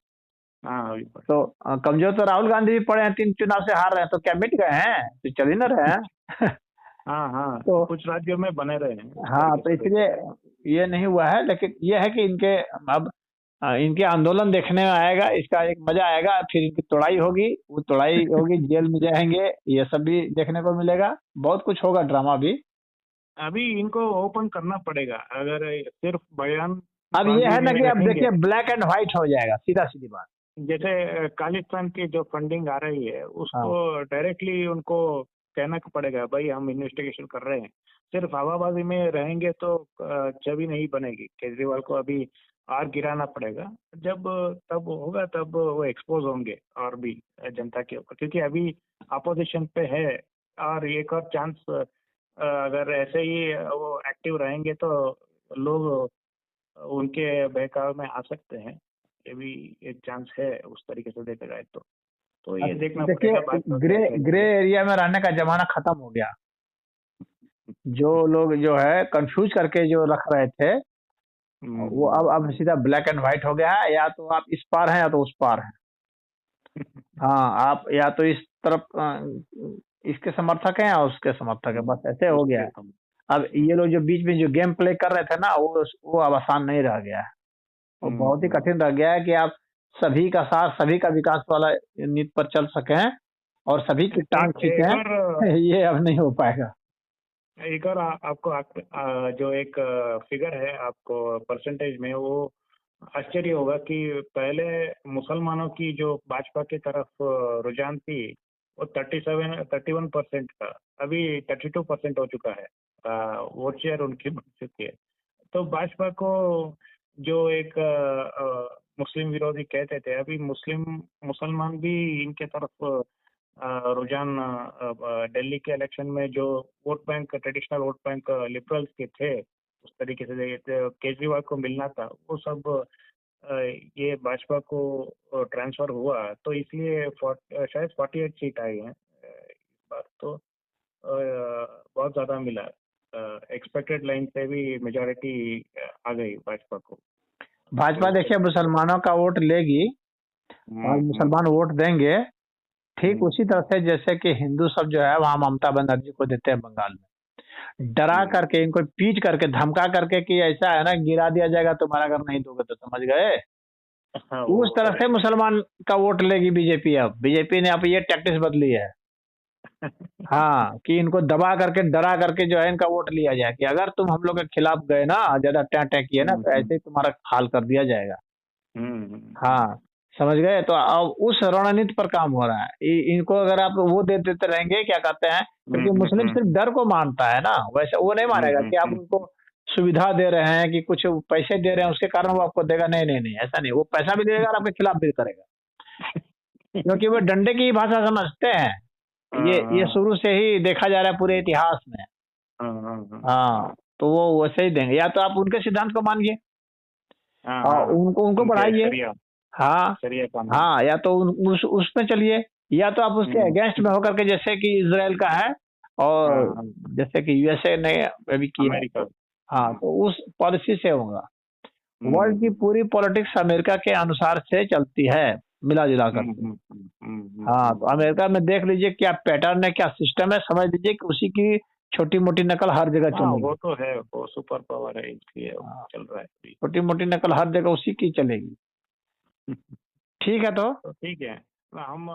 तो कमजोर तो राहुल गांधी भी पड़े हैं, 3 चुनाव से हार रहे हैं। तो क्या मिट गए हैं? तो चल ही ना रहे हैं। हाँ, तो कुछ राज्यों में बने रहे हैं। हाँ, तो इसलिए ये नहीं हुआ है। लेकिन ये है कि इनके अब इनके आंदोलन देखने में आएगा, इसका एक मजा आएगा। फिर इनकी तोड़ाई होगी, वो तोड़ाई होगी, जेल में जाएंगे, ये सब भी देखने को मिलेगा। बहुत कुछ होगा ड्रामा भी। अभी इनको ओपन करना पड़ेगा। अगर सिर्फ बयान, अब ये है ना कि अब देखिए ब्लैक एंड व्हाइट हो जाएगा, सीधा सीधी बात। जैसे खालिस्तान की जो फंडिंग आ रही है उसको डायरेक्टली उनको कहना पड़ेगा, भाई हम इन्वेस्टिगेशन कर रहे हैं। सिर्फ हवाबाजी में रहेंगे तो छवि नहीं बनेगी। केजरीवाल को अभी और गिराना पड़ेगा। जब तब होगा तब वो एक्सपोज होंगे और भी जनता के ऊपर, क्योंकि अभी अपोजिशन पे है और एक और चांस, अगर ऐसे ही वो एक्टिव रहेंगे तो लोग उनके बहकावे में आ सकते हैं। ये भी एक चांस है उस तरीके से देखा जाए तो ये देखना देखिए, पड़ेगा भाजपा ग्रे क्या ग्रे करेगी। एरिया में रहने का जमाना खत्म हो गया। जो लोग जो है कंफ्यूज करके जो रख रहे थे, वो अब सीधा ब्लैक एंड व्हाइट हो गया है, या तो आप इस पार हैं या तो उस पार हैं। हाँ, आप या तो इस तरफ इसके समर्थक हैं या उसके समर्थक हैं, बस ऐसे हो गया है। अब ये लोग जो बीच में जो गेम प्ले कर रहे थे ना, वो अब आसान नहीं रह गया है। वो बहुत ही कठिन रह गया है कि आप सभी का साथ, सभी का विकास वाला नीति पर चल सकें और सभी की टांग खींचें, ये अब नहीं हो पाएगा। एक और आपको जो एक फिगर है आपको परसेंटेज में, वो आश्चर्य होगा कि पहले मुसलमानों की जो भाजपा की तरफ रुझान थी वो 31% का, अभी 32% हो चुका है। वोट शेयर उनकी बढ़ चुकी है। तो भाजपा को जो एक मुस्लिम विरोधी कहते थे, अभी मुसलमान भी इनके तरफ रुझान, दिल्ली के इलेक्शन में जो vote bank, traditional vote bank liberals के थे, उस तरीके से केजरीवाल को मिलना था, वो सब ये भाजपा को ट्रांसफर हुआ, तो इसलिए शायद 48 सीट आई हैं इस बार। तो बहुत ज्यादा मिला, एक्सपेक्टेड लाइन से भी मेजोरिटी आ गई भाजपा को। भाजपा देखिए मुसलमानों का वोट लेगी और मुसलमान वोट देंगे, ठीक उसी तरह से जैसे कि हिंदू सब जो है वहाँ ममता बनर्जी को देते हैं बंगाल में, डरा करके, इनको पीट करके, धमका करके कि ऐसा है ना, गिरा दिया जाएगा तुम्हारा अगर नहीं दोगे तो, समझ गए। उस तरह से मुसलमान का वोट लेगी बीजेपी। अब बीजेपी ने अब ये टैक्टिक्स बदली है। हाँ, कि इनको दबा करके, डरा करके जो है इनका वोट लिया जाए कि अगर तुम हम लोग के खिलाफ गए ना, ज्यादा टैं किए ना, तो ऐसे ही तुम्हारा हाल कर दिया जाएगा। हाँ, समझ गए। तो अब उस रणनीति पर काम हो रहा है। इनको अगर आप वो दे देते रहेंगे, क्या कहते हैं, क्योंकि मुस्लिम सिर्फ डर को मानता है ना, वैसे वो नहीं मानेगा कि आप उनको सुविधा दे रहे हैं कि कुछ पैसे दे रहे हैं उसके कारण वो आपको देगा। नहीं नहीं नहीं, ऐसा नहीं। वो पैसा भी देगा और आपके खिलाफ भी करेगा, क्योंकि वो डंडे की भाषा समझते हैं। ये शुरू से ही देखा जा रहा है पूरे इतिहास में। हाँ, तो वो वैसे ही देंगे। या तो आप उनके सिद्धांत को मानिए, उनको बढ़ाइए। हाँ हाँ, या तो उसमें चलिए, या तो आप उसके अगेंस्ट में होकर के, जैसे कि इजराइल का है और जैसे कि यूएसए ने अभी किया। हाँ, तो उस पॉलिसी से होगा। वर्ल्ड की पूरी पॉलिटिक्स अमेरिका के अनुसार से चलती है, मिला जुला कर। हाँ, तो अमेरिका में देख लीजिए क्या पैटर्न है, क्या सिस्टम है, समझ लीजिए कि उसी की छोटी मोटी नकल हर जगह चलेगी। वो तो है, वो सुपर पावर है, इसलिए चल रहा है। छोटी मोटी नकल हर जगह उसी की चलेगी। ठीक है, तो ठीक है। हम